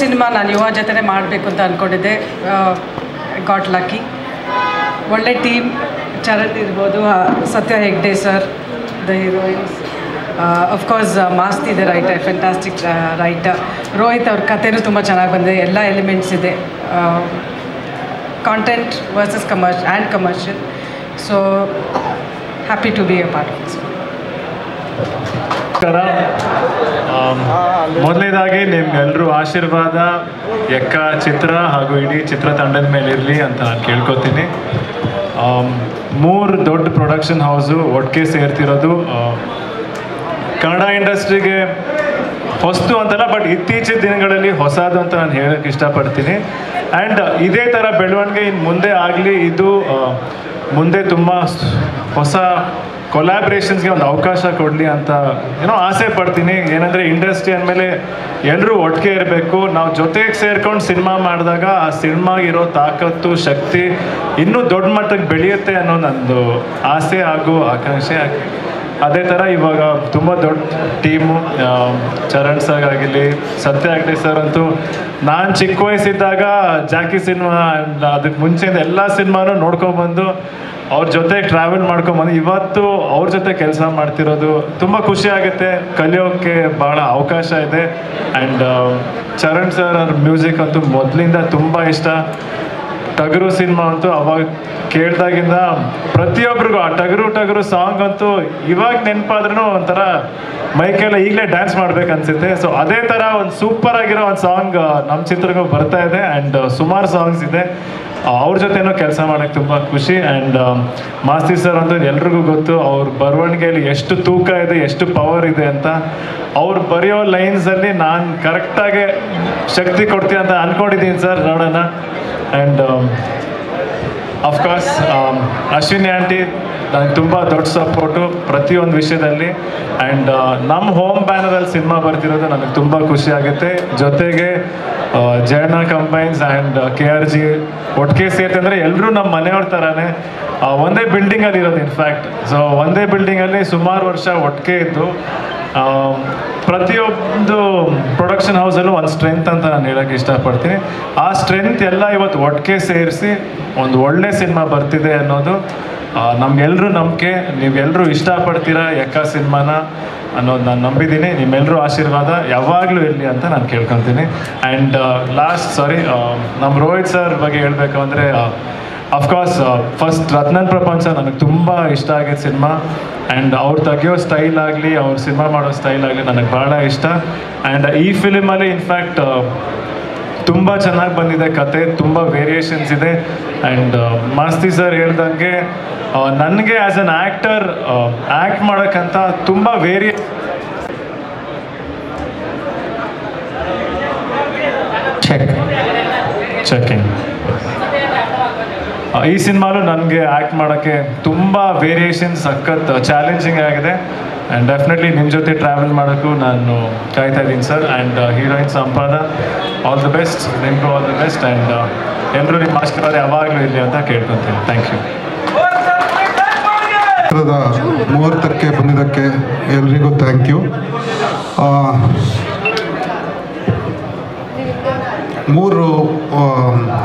Cinema ನಾನು ಯುವ ಜೊತೆ ಮಾಡಬೇಕು ಅಂತ ಅಂದ್ಕೊಂಡಿದ್ದೆ. Got lucky. ಒಳ್ಳೆ ಟೀಮ್, ಚರಣ್ ಇರ್ಬೋದು, Sathya Hegde sir, the heroines, of course Masti the writer, fantastic writer. Rohit ಅವ್ರ ಕಥೆನೂ ತುಂಬ ಚೆನ್ನಾಗಿ ಬಂದಿದೆ, ಎಲ್ಲ ಎಲಿಮೆಂಟ್ಸ್ ಇದೆ, content versus commercial. So happy to be a part of this. ಮೊದಲನೇದಾಗಿ ನಿಮ್ಗೆಲ್ಲರೂ ಆಶೀರ್ವಾದ ಎಕ್ಕ ಚಿತ್ರ ಹಾಗೂ ಇಡೀ ಚಿತ್ರತಂಡದ ಮೇಲೆ ಇರಲಿ ಅಂತ ನಾನು ಕೇಳ್ಕೊತೀನಿ. 3 ದೊಡ್ಡ ಪ್ರೊಡಕ್ಷನ್ ಹೌಸು ಒಟ್ಟಿಗೆ ಸೇರ್ತಿರೋದು ಕನ್ನಡ ಇಂಡಸ್ಟ್ರಿಗೆ ಹೊಸ್ತು ಅಂತಲ್ಲ, ಬಟ್ ಇತ್ತೀಚಿನ ದಿನಗಳಲ್ಲಿ ಹೊಸದು ಅಂತ ನಾನು ಹೇಳೋಕ್ಕೆ ಇಷ್ಟಪಡ್ತೀನಿ. ಆ್ಯಂಡ್ ಇದೇ ಥರ ಬೆಳವಣಿಗೆ ಇನ್ನು ಮುಂದೆ ಆಗಲಿ. ಇದು ಮುಂದೆ ತುಂಬ ಹೊಸ ಕೊಲ್ಯಾಬ್ರೇಷನ್ಸ್ಗೆ ಒಂದು ಅವಕಾಶ ಕೊಡಲಿ ಅಂತ ಆಸೆ ಪಡ್ತೀನಿ. ಏನಂದರೆ ಇಂಡಸ್ಟ್ರಿ ಅಂದಮೇಲೆ ಎಲ್ಲರೂ ಒಟ್ಟಿಗೆ ಇರಬೇಕು. ನಾವು ಜೊತೆಗೆ ಸೇರ್ಕೊಂಡು ಸಿನಿಮಾ ಮಾಡಿದಾಗ ಆ ಸಿನಿಮಾಗಿರೋ ತಾಕತ್ತು, ಶಕ್ತಿ ಇನ್ನೂ ದೊಡ್ಡ ಮಟ್ಟಕ್ಕೆ ಬೆಳೆಯುತ್ತೆ ಅನ್ನೋ ನಂದು ಆಸೆ ಹಾಗೂ ಆಕಾಂಕ್ಷೆ. ಅದೇ ಥರ ಇವಾಗ ತುಂಬ ದೊಡ್ಡ ಟೀಮು, ಚರಣ್ ಸರ್ ಆಗಿರಲಿ, ಸತ್ಯ ಹೆಗ್ಡೆ ಸರ್ ಅಂತೂ ನಾನು ಚಿಕ್ಕ ವಯಸ್ಸಿದ್ದಾಗ ಜಾಕಿ ಸಿನಿಮಾ, ಅದಕ್ಕೆ ಮುಂಚೆಯಿಂದ ಎಲ್ಲ ಸಿನಿಮಾನು ನೋಡ್ಕೊಬಂದು ಅವ್ರ ಜೊತೆ ಟ್ರಾವೆಲ್ ಮಾಡ್ಕೊಂಬಂದು ಇವತ್ತು ಅವ್ರ ಜೊತೆ ಕೆಲಸ ಮಾಡ್ತಿರೋದು ತುಂಬ ಖುಷಿ ಆಗುತ್ತೆ. ಕಲಿಯೋಕ್ಕೆ ಭಾಳ ಅವಕಾಶ ಇದೆ. ಆ್ಯಂಡ್ ಚರಣ್ ಸರ್ ಅವ್ರ ಮ್ಯೂಸಿಕ್ ಅಂತೂ ಮೊದಲಿಂದ ತುಂಬ ಇಷ್ಟ. ಟಗರು ಸಿನಿಮಾ ಅಂತೂ ಅವಾಗ ಕೇಳಿದಾಗಿಂದ ಪ್ರತಿಯೊಬ್ಬರಿಗೂ ಆ ಟಗರು ಸಾಂಗ್ ಅಂತೂ ಇವಾಗ ನೆನಪಾದ್ರೂ ಒಂಥರ ಮೈಕೆಲ್ಲ ಈಗಲೇ ಡ್ಯಾನ್ಸ್ ಮಾಡ್ಬೇಕು ಅನ್ಸುತ್ತೆ. ಸೊ ಅದೇ ಥರ ಒಂದು ಸೂಪರ್ ಆಗಿರೋ ಒಂದು ಸಾಂಗ್ ನಮ್ಮ ಚಿತ್ರಕ್ಕೂ ಬರ್ತಾ ಇದೆ. ಆ್ಯಂಡ್ ಸುಮಾರು ಸಾಂಗ್ಸ್ ಇದೆ. ಅವ್ರ ಜೊತೆನೂ ಕೆಲಸ ಮಾಡೋಕ್ಕೆ ತುಂಬ ಖುಷಿ. ಆ್ಯಂಡ್ ಮಾಸ್ತಿ ಸರ್ ಅಂತೂ ಎಲ್ರಿಗೂ ಗೊತ್ತು, ಅವ್ರ ಬರವಣಿಗೆಯಲ್ಲಿ ಎಷ್ಟು ತೂಕ ಇದೆ, ಎಷ್ಟು ಪವರ್ ಇದೆ ಅಂತ. ಅವ್ರು ಬರೆಯೋ ಲೈನ್ಸಲ್ಲಿ ನಾನು ಕರೆಕ್ಟಾಗಿ ಶಕ್ತಿ ಕೊಡ್ತೀನಿ ಅಂತ ಅಂದ್ಕೊಂಡಿದ್ದೀನಿ ಸರ್, ನೋಡೋಣ. ಆ್ಯಂಡ್ ಅಫ್ಕೋರ್ಸ್ ಅಶ್ವಿನಿ ಆಂಟಿ ನನಗೆ ತುಂಬ ದೊಡ್ಡ ಸಪೋರ್ಟು ಪ್ರತಿಯೊಂದು ವಿಷಯದಲ್ಲಿ. ಆ್ಯಂಡ್ ನಮ್ಮ ಹೋಮ್ ಬ್ಯಾನರಲ್ಲಿ ಸಿನಿಮಾ ಬರ್ತಿರೋದು ನನಗೆ ತುಂಬ ಖುಷಿ ಆಗುತ್ತೆ. ಜೊತೆಗೆ ಜಯಣ್ಣ ಕಂಬೈನ್ಸ್ ಆ್ಯಂಡ್ KRG ಒಟ್ಟಿಗೆ ಸೇರ್ತಂದರೆ ಎಲ್ಲರೂ ನಮ್ಮ ಮನೆಯವ್ರ ಥರನೇ ಒಂದೇ ಬಿಲ್ಡಿಂಗಲ್ಲಿ ಇರೋದು. ಇನ್ಫ್ಯಾಕ್ಟ್ ಸೊ ಒಂದೇ ಬಿಲ್ಡಿಂಗಲ್ಲಿ ಸುಮಾರು ವರ್ಷ ಒಟ್ಟಿಗೆ ಇದ್ದು ಪ್ರತಿಯೊಂದು ಪ್ರೊಡಕ್ಷನ್ ಹೌಸಲ್ಲೂ ಒಂದು ಸ್ಟ್ರೆಂತ್ ಅಂತ ನಾನು ಹೇಳೋಕ್ಕೆ ಇಷ್ಟಪಡ್ತೀನಿ. ಆ ಸ್ಟ್ರೆಂತ್ ಎಲ್ಲ ಇವತ್ತು ಒಟ್ಟಿಗೆ ಸೇರಿಸಿ ಒಂದು ಒಳ್ಳೆ ಸಿನಿಮಾ ಬರ್ತಿದೆ ಅನ್ನೋದು ನಮಗೆಲ್ಲರೂ ನಂಬಿಕೆ. ನೀವೆಲ್ಲರೂ ಇಷ್ಟಪಡ್ತೀರಾ ಎಕ್ಕ ಸಿನಿಮಾನ ಅನ್ನೋದು ನಾನು ನಂಬಿದ್ದೀನಿ. ನಿಮ್ಮೆಲ್ಲರೂ ಆಶೀರ್ವಾದ ಯಾವಾಗಲೂ ಇರಲಿ ಅಂತ ನಾನು ಕೇಳ್ಕೊತೀನಿ. ಆ್ಯಂಡ್ ನಮ್ಮ ರೋಹಿತ್ ಸರ್ ಬಗ್ಗೆ ಹೇಳಬೇಕು ಅಂದರೆ ಅಫ್ಕೋರ್ಸ್ ಫಸ್ಟ್ ರತ್ನನ್ ಪ್ರಪಂಚ ನನಗೆ ತುಂಬ ಇಷ್ಟ ಆಗಿದ್ದ ಸಿನಿಮಾ. ಆ್ಯಂಡ್ ಅವ್ರು ತೆಗಿಯೋ ಸ್ಟೈಲ್ ಆಗಲಿ, ಅವ್ರು ಸಿನಿಮಾ ಮಾಡೋ ಸ್ಟೈಲ್ ಆಗಲಿ ನನಗೆ ಭಾಳ ಇಷ್ಟ. ಆ್ಯಂಡ್ ಈ ಫಿಲಿಮಲ್ಲಿ ಇನ್ಫ್ಯಾಕ್ಟ್ ತುಂಬ ಚೆನ್ನಾಗಿ ಬಂದಿದೆ ಕತೆ, ತುಂಬ ವೇರಿಯೇಷನ್ಸ್ ಇದೆ. ಆ್ಯಂಡ್ ಮಾಸ್ತಿ ಸರ್ ಹೇಳ್ದಂಗೆ ನನಗೆ ಆ್ಯಸ್ ಅನ್ ಆ್ಯಕ್ಟರ್ ಆ್ಯಕ್ಟ್ ಮಾಡೋಕ್ಕಂತ ತುಂಬ ಚೆಕಿಂಗ್ ಈ ಸಿನಿಮಾಲು ನನಗೆ ಆ್ಯಕ್ಟ್ ಮಾಡೋಕ್ಕೆ ತುಂಬ ವೇರಿಯೇಷನ್ಸ್ ಸಖತ್ ಚಾಲೆಂಜಿಂಗ್ ಆಗಿದೆ. ಆ್ಯಂಡ್ ಡೆಫಿನೆಟ್ಲಿ ನಿಮ್ಮ ಜೊತೆ ಟ್ರಾವೆಲ್ ಮಾಡೋಕ್ಕೂ ನಾನು ಕಾಯ್ತಾ ಇದ್ದೀನಿ sir. And heroine Sampada, all the best, ನಿಮಗೂ ಆಲ್ ದಿ ಬೆಸ್ಟ್. ಆ್ಯಂಡ್ ಎಲ್ಲರೂ ನಿಮ್ಮ ಆಶೀರ್ವಾದ ಯಾವಾಗಲೂ ಇರಲಿ ಅಂತ ಕೇಳ್ಕೊತೀನಿ. Thank you. ಮುಹೂರ್ತಕ್ಕೆ ಬಂದಿದ್ದಕ್ಕೆ ಎಲ್ರಿಗೂ ಥ್ಯಾಂಕ್ ಯು. 3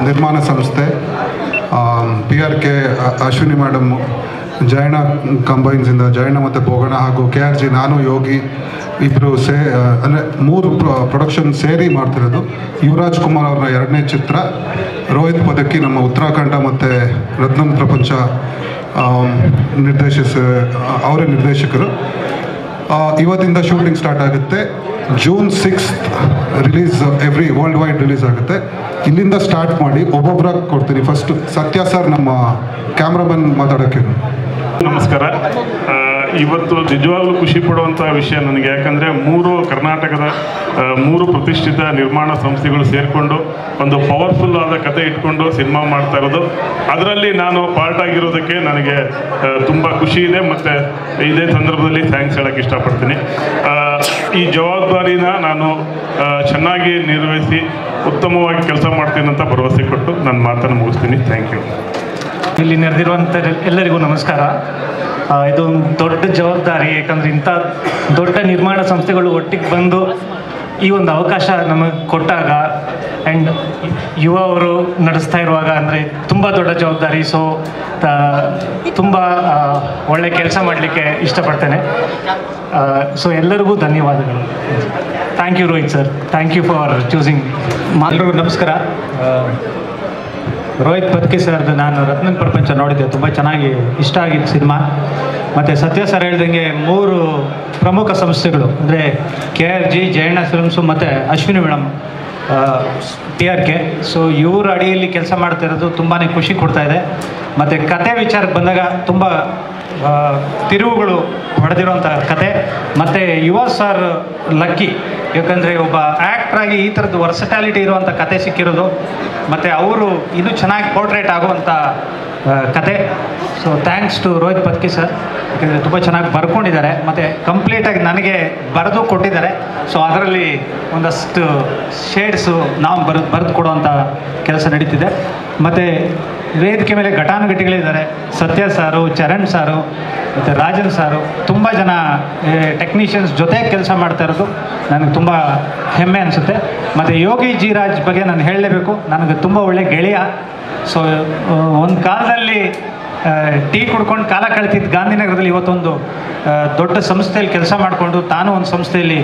ನಿರ್ಮಾಣ ಸಂಸ್ಥೆ, PRK ಅಶ್ವಿನಿ ಮೇಡಮ್ಮು, ಜಯಣ್ಣ ಕಂಬೈನ್ಸಿಂದ ಜಯಣ್ಣ ಮತ್ತು ಬೋಗಣ, ಹಾಗೂ KRG ನಾನು ಯೋಗಿ ಇಬ್ಬರು ಅಂದರೆ 3 ಪ್ರೊಡಕ್ಷನ್ ಸೇರಿ ಮಾಡ್ತಿರೋದು. ಯುವರಾಜ್ ಕುಮಾರ್ ಅವರ 2ನೇ ಚಿತ್ರ. ರೋಹಿತ್ ಪದಕಿ ನಮ್ಮ ಉತ್ತರಾಖಂಡ ಮತ್ತು ರತ್ನಂ ಪ್ರಪಂಚ ಅವರೇ ನಿರ್ದೇಶಕರು. ಇವತ್ತಿಂದ ಶೂಟಿಂಗ್ ಸ್ಟಾರ್ಟ್ ಆಗುತ್ತೆ. June 6th release, world wide release ಆಗುತ್ತೆ. ಇಲ್ಲಿಂದ ಸ್ಟಾರ್ಟ್ ಮಾಡಿ ಒಬ್ಬೊಬ್ಬರಾಗಿ ಕೊಡ್ತೀನಿ. ಫಸ್ಟ್ ಸತ್ಯ ಸರ್, ನಮ್ಮ ಕ್ಯಾಮ್ರಾಮನ್ ಮಾತಾಡೋಕ್ಕೆ. ನಮಸ್ಕಾರ. ಇವತ್ತು ನಿಜವಾಗ್ಲೂ ಖುಷಿ ಪಡುವಂಥ ವಿಷಯ ನನಗೆ. ಯಾಕಂದರೆ 3 ಕರ್ನಾಟಕದ 3 ಪ್ರತಿಷ್ಠಿತ ನಿರ್ಮಾಣ ಸಂಸ್ಥೆಗಳು ಸೇರಿಕೊಂಡು ಒಂದು ಪವರ್ಫುಲ್ ಆದ ಕತೆ ಇಟ್ಕೊಂಡು ಸಿನಿಮಾ ಮಾಡ್ತಾ ಇರೋದು. ಅದರಲ್ಲಿ ನಾನು ಪಾರ್ಟ್ ಆಗಿರೋದಕ್ಕೆ ನನಗೆ ತುಂಬ ಖುಷಿ ಇದೆ. ಮತ್ತು ಇದೇ ಸಂದರ್ಭದಲ್ಲಿ ಥ್ಯಾಂಕ್ಸ್ ಹೇಳೋಕ್ಕೆ ಇಷ್ಟಪಡ್ತೀನಿ. ಈ ಜವಾಬ್ದಾರಿನ ನಾನು ಚೆನ್ನಾಗಿ ನಿರ್ವಹಿಸಿ ಉತ್ತಮವಾಗಿ ಕೆಲಸ ಮಾಡ್ತೀನಿ ಅಂತ ಭರವಸೆ ಕೊಟ್ಟು ನನ್ನ ಮಾತನ್ನು ಮುಗಿಸ್ತೀನಿ. Thank you. ಇಲ್ಲಿ ನೆರೆದಿರುವಂಥ ಎಲ್ಲರಿಗೂ ನಮಸ್ಕಾರ. ಇದು ದೊಡ್ಡ ಜವಾಬ್ದಾರಿ. ಯಾಕಂದರೆ ಇಂಥ ದೊಡ್ಡ ನಿರ್ಮಾಣ ಸಂಸ್ಥೆಗಳು ಒಟ್ಟಿಗೆ ಬಂದು ಈ ಒಂದು ಅವಕಾಶ ನಮಗೆ ಕೊಟ್ಟಾಗ ಆ್ಯಂಡ್ ಯುವ ಅವರು ನಡೆಸ್ತಾ ಇರುವಾಗ ಅಂದರೆ ತುಂಬ ದೊಡ್ಡ ಜವಾಬ್ದಾರಿ. ಸೊ ತುಂಬ ಒಳ್ಳೆ ಕೆಲಸ ಮಾಡಲಿಕ್ಕೆ ಇಷ್ಟಪಡ್ತೇನೆ. ಸೊ ಎಲ್ಲರಿಗೂ ಧನ್ಯವಾದಗಳು. Thank you Rohit sir, thank you for choosing. ಎಲ್ರಿಗೂ ನಮಸ್ಕಾರ. ರೋಹಿತ್ ಪತ್ಕಿ ಸರ್ದು ನಾನು ರತ್ನನ್ ಪ್ರಪಂಚ ನೋಡಿದ್ದೆ, ತುಂಬ ಚೆನ್ನಾಗಿ ಇಷ್ಟ ಆಗಿದ್ದು ಸಿನಿಮಾ. ಮತ್ತು ಸತ್ಯ ಸರ್ ಹೇಳ್ದಂಗೆ 3 ಪ್ರಮುಖ ಸಂಸ್ಥೆಗಳು ಅಂದರೆ KRG, ಜಯಣ್ಣ ಫಿಲ್ಮ್ಸು ಮತ್ತು ಅಶ್ವಿನಿ ಮೇಡಮ್ PRK. ಸೊ ಇವ್ರ ಅಡಿಯಲ್ಲಿ ಕೆಲಸ ಮಾಡ್ತಿರೋದು ತುಂಬಾ ಖುಷಿ ಕೊಡ್ತಾ ಇದೆ. ಮತ್ತು ಕತೆ ವಿಚಾರಕ್ಕೆ ಬಂದಾಗ ತುಂಬ ತಿರುವುಗಳು ಹೊಡೆದಿರೋಂಥ ಕತೆ. ಮತ್ತು ಯುವ ಸರ್ ಲಕ್ಕಿ, ಯಾಕಂದರೆ ಒಬ್ಬ ಆ್ಯಕ್ಟ್ರಾಗಿ ಈ ಥರದ್ದು ವರ್ಸಟ್ಯಾಲಿಟಿ ಇರುವಂಥ ಕತೆ ಸಿಕ್ಕಿರೋದು. ಮತ್ತು ಅವರು ಇನ್ನೂ ಚೆನ್ನಾಗಿ ಪೋರ್ಟ್ರೇಟ್ ಆಗುವಂಥ ಕತೆ. So thanks to Rohit Patki sir, ಯಾಕಂದರೆ ತುಂಬ ಚೆನ್ನಾಗಿ ಬರ್ಕೊಂಡಿದ್ದಾರೆ ಮತ್ತು ಕಂಪ್ಲೀಟಾಗಿ ನನಗೆ ಬರೆದು ಕೊಟ್ಟಿದ್ದಾರೆ. ಸೊ ಅದರಲ್ಲಿ ಒಂದಷ್ಟು ಶೇಡ್ಸು ನಾವು ಬರೆದು ಕೊಡುವಂಥ ಕೆಲಸ ನಡೀತಿದೆ. ಮತ್ತು ವೇದಿಕೆ ಮೇಲೆ ಘಟಾನುಘಟಿಗಳಿದ್ದಾರೆ. ಸತ್ಯ ಸಾರು, ಚರಣ್ ಸಾರು ಮತ್ತು ರಾಜನ್ ಸಾರು, ತುಂಬ ಜನ ಟೆಕ್ನಿಷಿಯನ್ಸ್ ಜೊತೆ ಕೆಲಸ ಮಾಡ್ತಾ ಇರೋದು ನನಗೆ ತುಂಬ ಹೆಮ್ಮೆ ಅನಿಸುತ್ತೆ. ಮತ್ತು ಯೋಗಿ ಜಿ ರಾಜ್ ಬಗ್ಗೆ ನಾನು ಹೇಳಲೇಬೇಕು, ನನಗೆ ತುಂಬ ಒಳ್ಳೆ ಗೆಳೆಯ. ಸೊ ಒಂದು ಕಾಲದಲ್ಲಿ ಟೀ ಕುಡ್ಕೊಂಡು ಕಾಲ ಕಳಿತಿದ್ದು ಗಾಂಧಿನಗರದಲ್ಲಿ, ಇವತ್ತೊಂದು ದೊಡ್ಡ ಸಂಸ್ಥೆಯಲ್ಲಿ ಕೆಲಸ ಮಾಡಿಕೊಂಡು ತಾನು ಒಂದು ಸಂಸ್ಥೆಯಲ್ಲಿ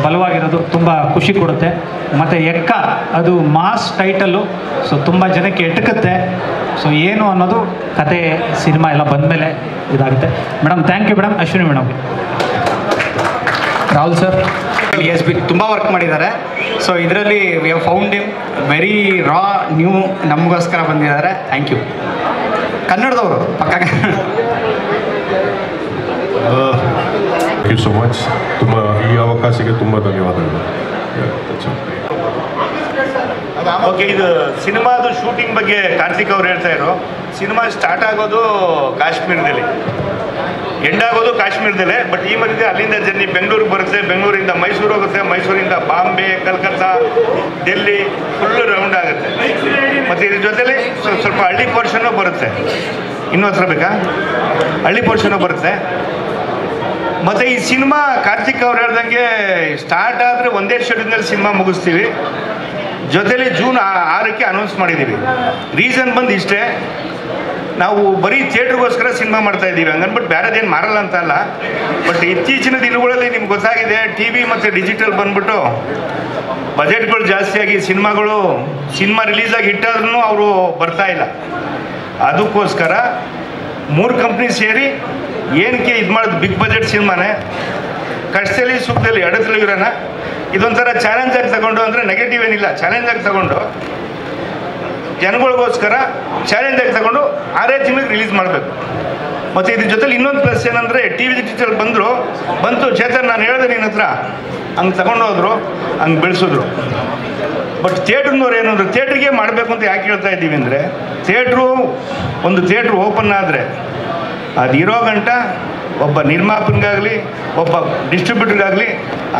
ಬಲವಾಗಿರೋದು ತುಂಬ ಖುಷಿ ಕೊಡುತ್ತೆ. ಮತ್ತು ಎಕ್ಕ ಅದು ಮಾಸ್ ಟೈಟಲ್ಲು, ಸೊ ತುಂಬ ಜನಕ್ಕೆ ಎಟಕುತ್ತೆ. ಸೊ ಏನು ಅನ್ನೋದು ಕತೆ ಸಿನಿಮಾ ಎಲ್ಲ ಬಂದಮೇಲೆ ಇದಾಗುತ್ತೆ. Madam thank you madam. Ashwini ಮೇಡಮ್ಗೆ. ರಾಹುಲ್ ಸರ್ ESB ತುಂಬ ವರ್ಕ್ ಮಾಡಿದ್ದಾರೆ. ಸೊ ಇದರಲ್ಲಿ we have found him very raw new, ನಮಗೋಸ್ಕರ ಬಂದಿದ್ದಾರೆ. Thank you. ಕನ್ನಡದವರು ಪಕ್ಕ. Thank you so much. ತುಂಬ ಈ ಅವಕಾಶಕ್ಕೆ ತುಂಬ ಧನ್ಯವಾದಗಳು. ಓಕೆ, ಇದು ಸಿನಿಮಾದು ಶೂಟಿಂಗ್ ಬಗ್ಗೆ ಕಾರ್ತಿಕ್ ಅವ್ರು ಹೇಳ್ತಾ ಇದ್ರು. ಸಿನಿಮಾ ಸ್ಟಾರ್ಟ್ ಆಗೋದು ಕಾಶ್ಮೀರದಲ್ಲಿ, ಎಂಡ್ ಆಗೋದು ಕಾಶ್ಮೀರದಲ್ಲೇ. ಬಟ್ ಈ ಮಧ್ಯೆ ಅಲ್ಲಿಂದ ಜರ್ನಿ ಬೆಂಗಳೂರಿಗೆ ಬರುತ್ತೆ, ಬೆಂಗಳೂರಿಂದ ಮೈಸೂರು ಹೋಗುತ್ತೆ, ಮೈಸೂರಿಂದ ಬಾಂಬೆ, ಕಲ್ಕತ್ತಾ, ಡೆಲ್ಲಿ ಫುಲ್ ರೌಂಡ್ ಆಗುತ್ತೆ. ಮತ್ತು ಇದ್ರ ಜೊತೆಲಿ ಸ್ವಲ್ಪ ಹಳ್ಳಿ ಪೋರ್ಷನ್ನು ಬರುತ್ತೆ. ಇನ್ನೂ ಹತ್ರ ಬೇಕಾ? ಹಳ್ಳಿ ಪೋರ್ಷನ್ನು ಬರುತ್ತೆ. ಮತ್ತು ಈ ಸಿನಿಮಾ ಕಾರ್ತಿಕ್ ಅವ್ರು ಹೇಳ್ದಂಗೆ ಸ್ಟಾರ್ಟ್ ಆದರೆ ಒಂದೇ ಶೆಡ್ಯೂಲ್ನಲ್ಲಿ ಸಿನಿಮಾ ಮುಗಿಸ್ತೀವಿ. ಜೊತೆಲಿ ಜೂನ್ 6ಕ್ಕೆ ಅನೌನ್ಸ್ ಮಾಡಿದ್ದೀವಿ. ರೀಸನ್ ಬಂದು ಇಷ್ಟೇ, ನಾವು ಬರೀ ಥಿಯೇಟ್ರಿಗೋಸ್ಕರ ಸಿನಿಮಾ ಮಾಡ್ತಾ ಇದ್ದೀವಿ, ಹಂಗನ್ಬಿಟ್ಟು ಬೇರೆದೇನು ಮಾರಲ್ಲ ಅಂತ ಅಲ್ಲ. ಬಟ್ ಇತ್ತೀಚಿನ ದಿನಗಳಲ್ಲಿ ನಿಮ್ಗೆ ಗೊತ್ತಾಗಿದೆ, TV ಮತ್ತು ಡಿಜಿಟಲ್ ಬಂದ್ಬಿಟ್ಟು ಬಜೆಟ್ಗಳು ಜಾಸ್ತಿಯಾಗಿ ಸಿನಿಮಾ ರಿಲೀಸಾಗಿ ಇಟ್ಟಾದ್ರೂ ಅವರು ಬರ್ತಾ ಇಲ್ಲ. ಅದಕ್ಕೋಸ್ಕರ 3 ಕಂಪ್ನಿ ಸೇರಿ ಏನಕ್ಕೆ ಇದು ಮಾಡೋದು, ಬಿಗ್ ಬಜೆಟ್ ಸಿನಿಮಾನೇ ಕಷ್ಟದಲ್ಲಿ ಸುಖದಲ್ಲಿ ಎಡದಲ್ಲಿ ಇರೋಣ. ಇದೊಂಥರ ಚಾಲೆಂಜ್ ಆಗಿ ತಗೊಂಡು, ಅಂದರೆ ನೆಗೆಟಿವ್ ಏನಿಲ್ಲ, ಚಾಲೆಂಜ್ ಆಗಿ ತಗೊಂಡು ಜನಗಳಿಗೋಸ್ಕರ ಚಾಲೆಂಜ್ ಆಗಿ ತಗೊಂಡು 6 ತಿಂಗಳಿಗೆ ರಿಲೀಸ್ ಮಾಡಬೇಕು. ಮತ್ತು ಇದ್ರ ಜೊತೆಲಿ ಇನ್ನೊಂದು ಪ್ಲಸ್ ಏನಂದರೆ TV ಡಿಜಿಟಲ್ ಬಂತು ಚೇತನ್, ನಾನು ಹೇಳಿದೆ ನಿನ್ನ ಹತ್ರ, ಹಂಗೆ ತಗೊಂಡೋದ್ರು, ಹಂಗೆ ಬೆಳೆಸಿದ್ರು. ಬಟ್ ಥಿಯೇಟ್ರ್ನವ್ರು ಏನಂದ್ರು, ಥಿಯೇಟ್ರಿಗೆ ಮಾಡಬೇಕು ಅಂತ ಯಾಕೆ ಹೇಳ್ತಾ ಇದ್ದೀವಿ ಅಂದರೆ, ಒಂದು ಥಿಯೇಟ್ರು ಓಪನ್ ಆದರೆ ಅದು ಇರೋ ಗಂಟ ಒಬ್ಬ ನಿರ್ಮಾಪಕನಿಗಾಗಲಿ ಒಬ್ಬ ಡಿಸ್ಟ್ರಿಬ್ಯೂಟರ್ಗಾಗಲಿ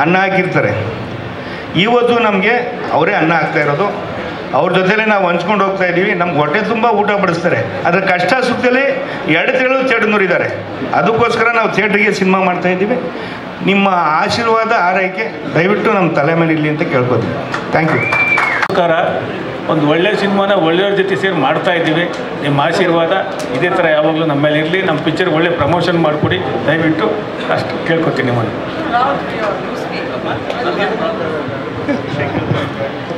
ಅನ್ನ ಹಾಕಿರ್ತಾರೆ. ಇವತ್ತು ನಮಗೆ ಅವರೇ ಅನ್ನ ಹಾಕ್ತಾ ಇರೋದು, ಅವ್ರ ಜೊತೆಲೇ ನಾವು ಹಂಚ್ಕೊಂಡು ಹೋಗ್ತಾ ಇದ್ದೀವಿ. ನಮ್ಗೆ ಹೊಟ್ಟೆ ತುಂಬ ಊಟ ಬಡಿಸ್ತಾರೆ. ಅದರ ಕಷ್ಟ ಸುಖದಲ್ಲಿ 2 ತಿಂಗಳು ಥಿಯೇಟ್ರ್ನವ್ರು ಇದ್ದಾರೆ. ಅದಕ್ಕೋಸ್ಕರ ನಾವು ಥಿಯೇಟ್ರಿಗೆ ಸಿನಿಮಾ ಮಾಡ್ತಾ ಇದ್ದೀವಿ. ನಿಮ್ಮ ಆಶೀರ್ವಾದ, ಆರೈಕೆ ದಯವಿಟ್ಟು ನಮ್ಮ ತಲೆ ಮೇಲೆ ಇರಲಿ ಅಂತ ಕೇಳ್ಕೊತೀವಿ. Thank you. ನಮಸ್ಕಾರ. ಒಂದು ಒಳ್ಳೆ ಸಿನಿಮಾನ ಒಳ್ಳೆಯವ್ರ ಜೊತೆ ಸೇರಿ ಮಾಡ್ತಾ ಇದ್ದೀವಿ. ನಿಮ್ಮ ಆಶೀರ್ವಾದ ಇದೇ ಥರ ಯಾವಾಗಲೂ ನಮ್ಮ ಮೇಲೆ ಇರಲಿ. ನಮ್ಮ ಪಿಕ್ಚರ್ ಒಳ್ಳೆ ಪ್ರಮೋಷನ್ ಮಾಡಿಕೊಡಿ ದಯವಿಟ್ಟು, ಅಷ್ಟು ಕೇಳ್ಕೊತೀನಿ ನಿಮ್ಮನ್ನು.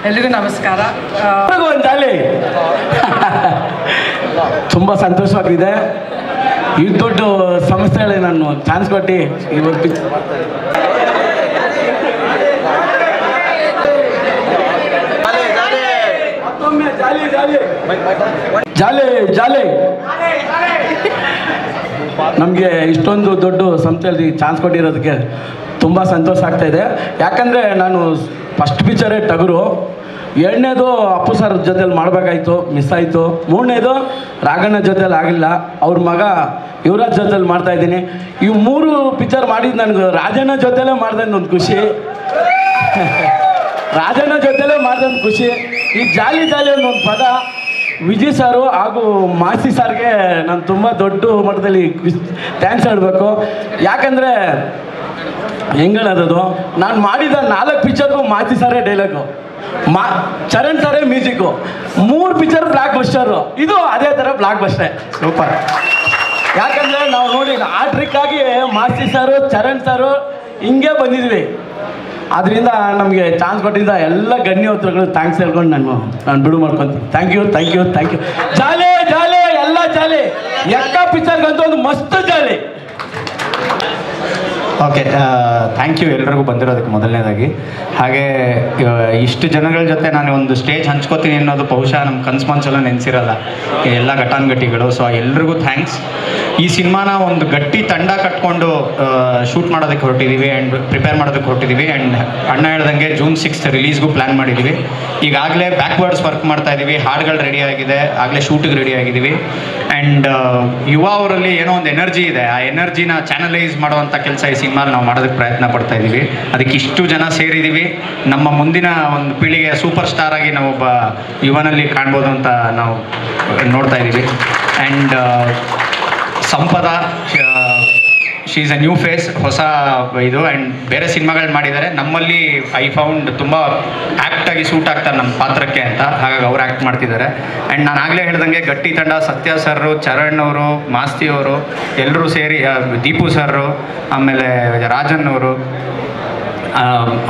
ಎಲ್ರಿಗೂ ನಮಸ್ಕಾರ. ತುಂಬ ಸಂತೋಷವಾಗಿದೆ. ಈ ದೊಡ್ಡ ಸಂಸ್ಥೆಯಲ್ಲಿ ನಾನು ಚಾನ್ಸ್ ಕೊಟ್ಟು ಇವತ್ತು ಜಾಲಿ ನಮಗೆ ಇಷ್ಟೊಂದು ದೊಡ್ಡ ಸಂಸ್ಥೆಯಲ್ಲಿ ಚಾನ್ಸ್ ಕೊಟ್ಟಿರೋದಕ್ಕೆ ತುಂಬ ಸಂತೋಷ ಆಗ್ತಾಯಿದೆ. ಯಾಕಂದರೆ ನಾನು ಫಸ್ಟ್ ಪಿಕ್ಚರೇ ಟಗರು, 2ನೇದು ಅಪ್ಪು ಸರ್ ಜೊತೆಲಿ ಮಾಡಬೇಕಾಯ್ತು, ಮಿಸ್ ಆಯಿತು. 3ನೇದು ರಾಘಣ್ಣ ಜೊತೆಲಿ ಆಗಿಲ್ಲ, ಅವ್ರ ಮಗ ಯುವರಾಜ್ ಜೊತೆಲಿ ಮಾಡ್ತಾಯಿದ್ದೀನಿ. ಈ 3 ಪಿಕ್ಚರ್ ಮಾಡಿದ್ದು ನನಗೆ ರಾಜಣ್ಣ ಜೊತೆಲೇ ಮಾಡ್ದಂಗೆ ಒಂದು ಖುಷಿ, ರಾಜಣ್ಣ ಜೊತೆಲೇ ಮಾಡ್ದಂಗೆ ಖುಷಿ. ಈ ಜಾಲಿ ಅನ್ನೋ ಒಂದು ಪದ ವಿಜಯ್ ಸಾರು ಹಾಗೂ ಮಾಸಿ ಸಾರ್ಗೆ ನಾನು ತುಂಬ ದೊಡ್ಡ ಮಟ್ಟದಲ್ಲಿ ಥ್ಯಾಂಕ್ಸ್ ಹೇಳಬೇಕು. ಯಾಕಂದರೆ ಹೆಂಗೇಳೋದು, ನಾನು ಮಾಡಿದ 4 ಪಿಕ್ಚರ್ಗೂ ಮಾಸಿ ಸಾರೇ ಡೈಲಾಗು. ಚರಣ್ ಸರೇ ಮ್ಯೂಸಿಕ್ಕು, 3 ಪಿಕ್ಚರ್ ಬ್ಲಾಕ್ ಬಸ್ಟರು. ಇದು ಅದೇ ಥರ ಬ್ಲಾಕ್ ಬಸ್ಟೇ. ಸೂಪರ್. ಯಾಕಂದರೆ ನಾವು ನೋಡಿ ಆ ಟ್ರಿಕ್ಕಾಗಿ ಮಾಸ್ತಿ ಸರು, ಚರಣ್ ಸರು ಹಿಂಗೆ ಬಂದಿದ್ವಿ. ಅದರಿಂದ ನಮಗೆ ಚಾನ್ಸ್ ಕೊಟ್ಟಿದ್ದ ಎಲ್ಲ ಗಣ್ಯೋತ್ರಗಳು ಥ್ಯಾಂಕ್ಸ್ ಹೇಳ್ಕೊಂಡು ನಾನು ಬಿಡು ಮಾಡ್ಕೊತೀನಿ. Thank you. ಜಾಲಿ ಎಲ್ಲ ಜಾಲಿ. ಎಕ್ಕ ಪಿಕ್ಚರ್ಗಂತೂ ಒಂದು ಮಸ್ತ್ ಜಾಲಿ. ಓಕೆ, ಥ್ಯಾಂಕ್ ಯು ಎಲ್ರಿಗೂ ಬಂದಿರೋದಕ್ಕೆ ಮೊದಲನೇದಾಗಿ. ಹಾಗೆ ಇಷ್ಟು ಜನಗಳ ಜೊತೆ ನಾನು ಒಂದು ಸ್ಟೇಜ್ ಹಂಚ್ಕೋತೀನಿ ಅನ್ನೋದು ಬಹುಶಃ ನಮ್ಮ ಕನ್ಸ್ಮನ್ಸೆಲ್ಲ ನೆನೆಸಿರಲ್ಲ ಎಲ್ಲ ಘಟಾನುಘಟಿಗಳು. ಸೊ ಎಲ್ರಿಗೂ ಥ್ಯಾಂಕ್ಸ್. ಈ ಸಿನಿಮಾನ ಒಂದು ಗಟ್ಟಿ ತಂಡ ಕಟ್ಕೊಂಡು ಶೂಟ್ ಮಾಡೋದಕ್ಕೆ ಹೊರಟಿದ್ದೀವಿ ಆ್ಯಂಡ್ ಪ್ರಿಪೇರ್ ಮಾಡೋದಕ್ಕೆ ಹೊರಟಿದ್ದೀವಿ. ಆ್ಯಂಡ್ ಅಣ್ಣ ಹೇಳ್ದಂಗೆ June 6 ರಿಲೀಸ್ಗೂ ಪ್ಲ್ಯಾನ್ ಮಾಡಿದ್ದೀವಿ. ಈಗಾಗಲೇ ಬ್ಯಾಕ್ವರ್ಡ್ಸ್ ವರ್ಕ್ ಮಾಡ್ತಾ ಇದ್ದೀವಿ, ಹಾಡುಗಳು ರೆಡಿ ಆಗಿದೆ, ಆಗಲೇ ಶೂಟಿಗೆ ರೆಡಿ ಆಗಿದ್ದೀವಿ. ಆ್ಯಂಡ್ ಯುವ ಅವರಲ್ಲಿ ಏನೋ ಒಂದು ಎನರ್ಜಿ ಇದೆ, ಆ ಎನರ್ಜಿನ ಚಾನಲೈಸ್ ಮಾಡುವಂಥ ಕೆಲಸ ಈ ಸಿನಿಮಾಲಿ ನಾವು ಮಾಡೋದಕ್ಕೆ ಪ್ರಯತ್ನ ಪಡ್ತಾ ಇದ್ದೀವಿ. ಅದಕ್ಕೆ ಇಷ್ಟು ಜನ ಸೇರಿದ್ದೀವಿ. ನಮ್ಮ ಮುಂದಿನ ಒಂದು ಪೀಳಿಗೆ ಸೂಪರ್ ಸ್ಟಾರ್ ಆಗಿ ನಾವು ಒಬ್ಬ ಯುವನಲ್ಲಿ ಕಾಣ್ಬೋದು ಅಂತ ನಾವು ನೋಡ್ತಾ ಇದ್ದೀವಿ. And Sampada, she is a new face, ಹೊಸ ಇದು. ಆ್ಯಂಡ್ ಬೇರೆ ಸಿನಿಮಾಗಳು ಮಾಡಿದ್ದಾರೆ. ನಮ್ಮಲ್ಲಿ ಐ ಫೌಂಡ್ ತುಂಬ ಆ್ಯಕ್ಟಾಗಿ ಸೂಟ್ ಆಗ್ತಾರೆ ನಮ್ಮ ಪಾತ್ರಕ್ಕೆ ಅಂತ, ಹಾಗಾಗಿ ಅವ್ರು ಆ್ಯಕ್ಟ್ ಮಾಡ್ತಿದ್ದಾರೆ. ಆ್ಯಂಡ್ ನಾನು ಆಗಲೇ ಹೇಳ್ದಂಗೆ ಗಟ್ಟಿ ತಂಡ ಸತ್ಯ ಸರ್ರು, ಚರಣ್ ಅವರು, ಮಾಸ್ತಿ ಅವರು ಎಲ್ಲರೂ ಸೇರಿ, ದೀಪು ಸರ್ರು, ಆಮೇಲೆ ರಾಜನ್ ಅವರು,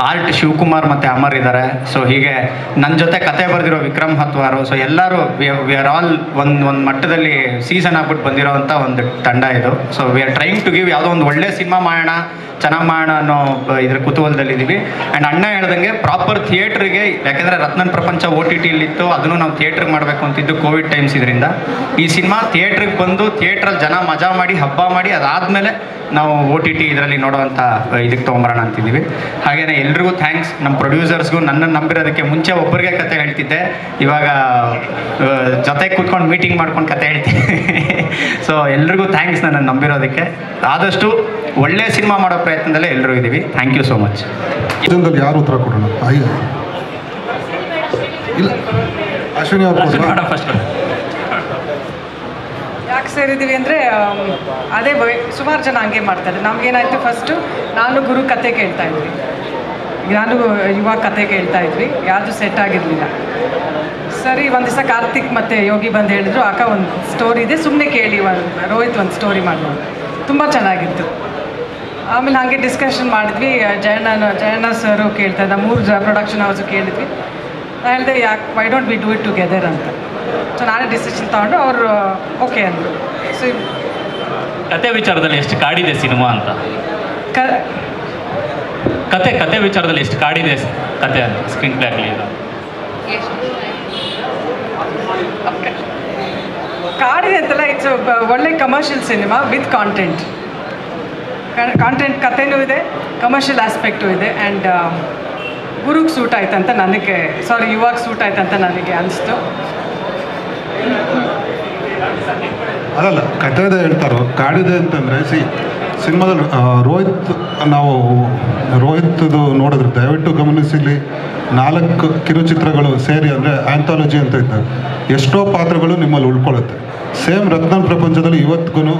ಆರ್ಟ್ ಶಿವಕುಮಾರ್ ಮತ್ತು ಅಮರ್ ಇದ್ದಾರೆ. ಸೊ ಹೀಗೆ ನನ್ನ ಜೊತೆ ಕತೆ ಬರೆದಿರೋ ವಿಕ್ರಮ್ ಹತ್ವಾರು. ಸೊ ಎಲ್ಲರೂ ವಿ ಆರ್ ಆಲ್ ಒಂದು ಮಟ್ಟದಲ್ಲಿ ಸೀಸನ್ ಆಗ್ಬಿಟ್ಟು ಬಂದಿರೋವಂಥ ಒಂದು ತಂಡ ಇದು. So we are trying to give ಯಾವುದೋ ಒಂದು ಒಳ್ಳೆ ಸಿನಿಮಾ ಮಾಡೋಣ, ಚೆನ್ನಾಗಿ ಮಾಡೋಣ ಅನ್ನೋ ಇದ್ರ ಕುತೂಹಲದಲ್ಲಿದ್ದೀವಿ. ಆ್ಯಂಡ್ ಅಣ್ಣ ಹೇಳ್ದಂಗೆ ಪ್ರಾಪರ್ ಥಿಯೇಟ್ರಿಗೆ, ಯಾಕೆಂದರೆ ರತ್ನನ್ ಪ್ರಪಂಚ OTTಲಿತ್ತು, ಅದನ್ನು ನಾವು ಥಿಯೇಟ್ರಿಗೆ ಮಾಡಬೇಕು ಅಂತಿದ್ದು ಕೋವಿಡ್ ಟೈಮ್ಸ್. ಇದರಿಂದ ಈ ಸಿನಿಮಾ ಥಿಯೇಟ್ರಿಗೆ ಬಂದು ಥಿಯೇಟ್ರಲ್ಲಿ ಜನ ಮಜಾ ಮಾಡಿ ಹಬ್ಬ ಮಾಡಿ ಅದಾದಮೇಲೆ ನಾವು OTT ಇದರಲ್ಲಿ ನೋಡೋವಂಥ ಇದಕ್ಕೆ ತೊಗೊಂಬರೋಣ ಅಂತಿದ್ದೀವಿ. ಹಾಗೆಯೇ ಎಲ್ರಿಗೂ ಥ್ಯಾಂಕ್ಸ್. ನಮ್ಮ ಪ್ರೊಡ್ಯೂಸರ್ಸ್ಗೂ ನನ್ನನ್ನು ನಂಬಿರೋದಕ್ಕೆ ಮುಂಚೆ ಒಬ್ಬರಿಗೆ ಕತೆ ಹೇಳ್ತಿದ್ದೆ, ಇವಾಗ ಜೊತೆಗೆ ಕೂತ್ಕೊಂಡು ಮೀಟಿಂಗ್ ಮಾಡ್ಕೊಂಡು ಕತೆ ಹೇಳ್ತೀನಿ. ಸೊ ಎಲ್ರಿಗೂ ಥ್ಯಾಂಕ್ಸ್ ನನ್ನನ್ನು ನಂಬಿರೋದಕ್ಕೆ. ಆದಷ್ಟು ಒಳ್ಳೆ ಸಿನಿಮಾ ಮಾಡೋ ಪ್ರಯತ್ನದಲ್ಲೇ ಎಲ್ಲರೂ ಇದ್ದೀವಿ. Thank you so much. ಇದರಲ್ಲಿ ಯಾರು ಉತ್ತರ ಕೊಡೋಣ? ಇಲ್ಲ, ಅಶ್ವಿನಿ ಅವರು ಫಸ್ಟ್. ಯಾಕೆ ಸೇರಿದ್ದೀವಿ ಅಂದರೆ ಅದೇ ಸುಮಾರು ಜನ ಹಂಗೆ ಮಾಡ್ತಾರೆ. ನಮಗೇನಾಯಿತು, ಫಸ್ಟು ನಾನು ಗುರು ಕತೆ ಕೇಳ್ತಾ ಇದ್ವಿ, ನಾನು ಯುವ ಕತೆ ಕೇಳ್ತಾ ಇದ್ವಿ, ಯಾವುದು ಸೆಟ್ ಆಗಿರಲಿಲ್ಲ. ಸರಿ, ಒಂದು ದಿವಸ ಕಾರ್ತಿಕ್ ಮತ್ತು ಯೋಗಿ ಬಂದು ಹೇಳಿದ್ರು, ಅಕ್ಕ ಒಂದು ಸ್ಟೋರಿ ಇದೆ, ಸುಮ್ಮನೆ ಕೇಳಿ, ರೋಹಿತ್ ಒಂದು ಸ್ಟೋರಿ ಮಾಡೋದು, ತುಂಬ ಚೆನ್ನಾಗಿತ್ತು. ಆಮೇಲೆ ಹಾಗೆ ಡಿಸ್ಕಷನ್ ಮಾಡಿದ್ವಿ. ಜಯಣ್ಣ ಸರು ಕೇಳ್ತಾ ಇದ್ದ, 3 ಪ್ರೊಡಕ್ಷನ್ ಹೌಸು ಕೇಳಿದ್ವಿ. ನಾನು ಹೇಳಿದೆ, ಯಾಕೆ why don't we do it together ಅಂತ. ಸೊ ನಾನೇ ಡಿಸಿಷನ್ ತೊಗೊಂಡು ಅವರು ಓಕೆ ಅಂದರು. ಸೊ ಕತೆ ವಿಚಾರದಲ್ಲಿ ಎಷ್ಟು ಕಾಡಿದೆ ಸಿನಿಮಾ ಅಂತ, ಕತೆ ವಿಚಾರದಲ್ಲಿ ಎಷ್ಟು ಕಾಡಿದೆ ಕತೆ ಅಂತ ಸ್ಕ್ರೀನ್ ಪ್ಲೇ ಆಗಲಿ ಕಾಡಿದೆ ಅಂತಲ್ಲ, ಇಟ್ಸ್ ಒಳ್ಳೆ ಕಮರ್ಷಿಯಲ್ ಸಿನಿಮಾ ವಿತ್ ಕಾಂಟೆಂಟ್. ಕಥೆನೂ ಇದೆ, ಕಮರ್ಷಿಯಲ್ ಆಸ್ಪೆಕ್ಟು ಇದೆ. ಆ್ಯಂಡ್ ಗುರುಗೆ ಸೂಟ್ ಆಯ್ತಂತ ನನಗೆ, ಯುವಾಗ ಸೂಟ್ ಆಯ್ತಂತ ನನಗೆ ಅನಿಸ್ತು. ಅದಲ್ಲ, ಕಥೆದೇ ಹೇಳ್ತಾರೋ, ಕಾಡಿದೆ ಅಂತಂದರೆ ಸಿನಿಮಾದಲ್ಲಿ ರೋಹಿತ್ದು ನೋಡಿದ್ರೆ ದಯವಿಟ್ಟು ಗಮನಿಸಿಲಿ. 4 ಕಿರುಚಿತ್ರಗಳು ಸೇರಿ ಅಂದರೆ ಆ್ಯಂಥಾಲಜಿ ಅಂತ ಇದ್ದಾರೆ. ಎಷ್ಟೋ ಪಾತ್ರಗಳು ನಿಮ್ಮಲ್ಲಿ ಉಳ್ಕೊಳ್ಳುತ್ತೆ. ಸೇಮ್ ರತ್ನನ್ ಪ್ರಪಂಚದಲ್ಲಿ ಇವತ್ತಿಗೂ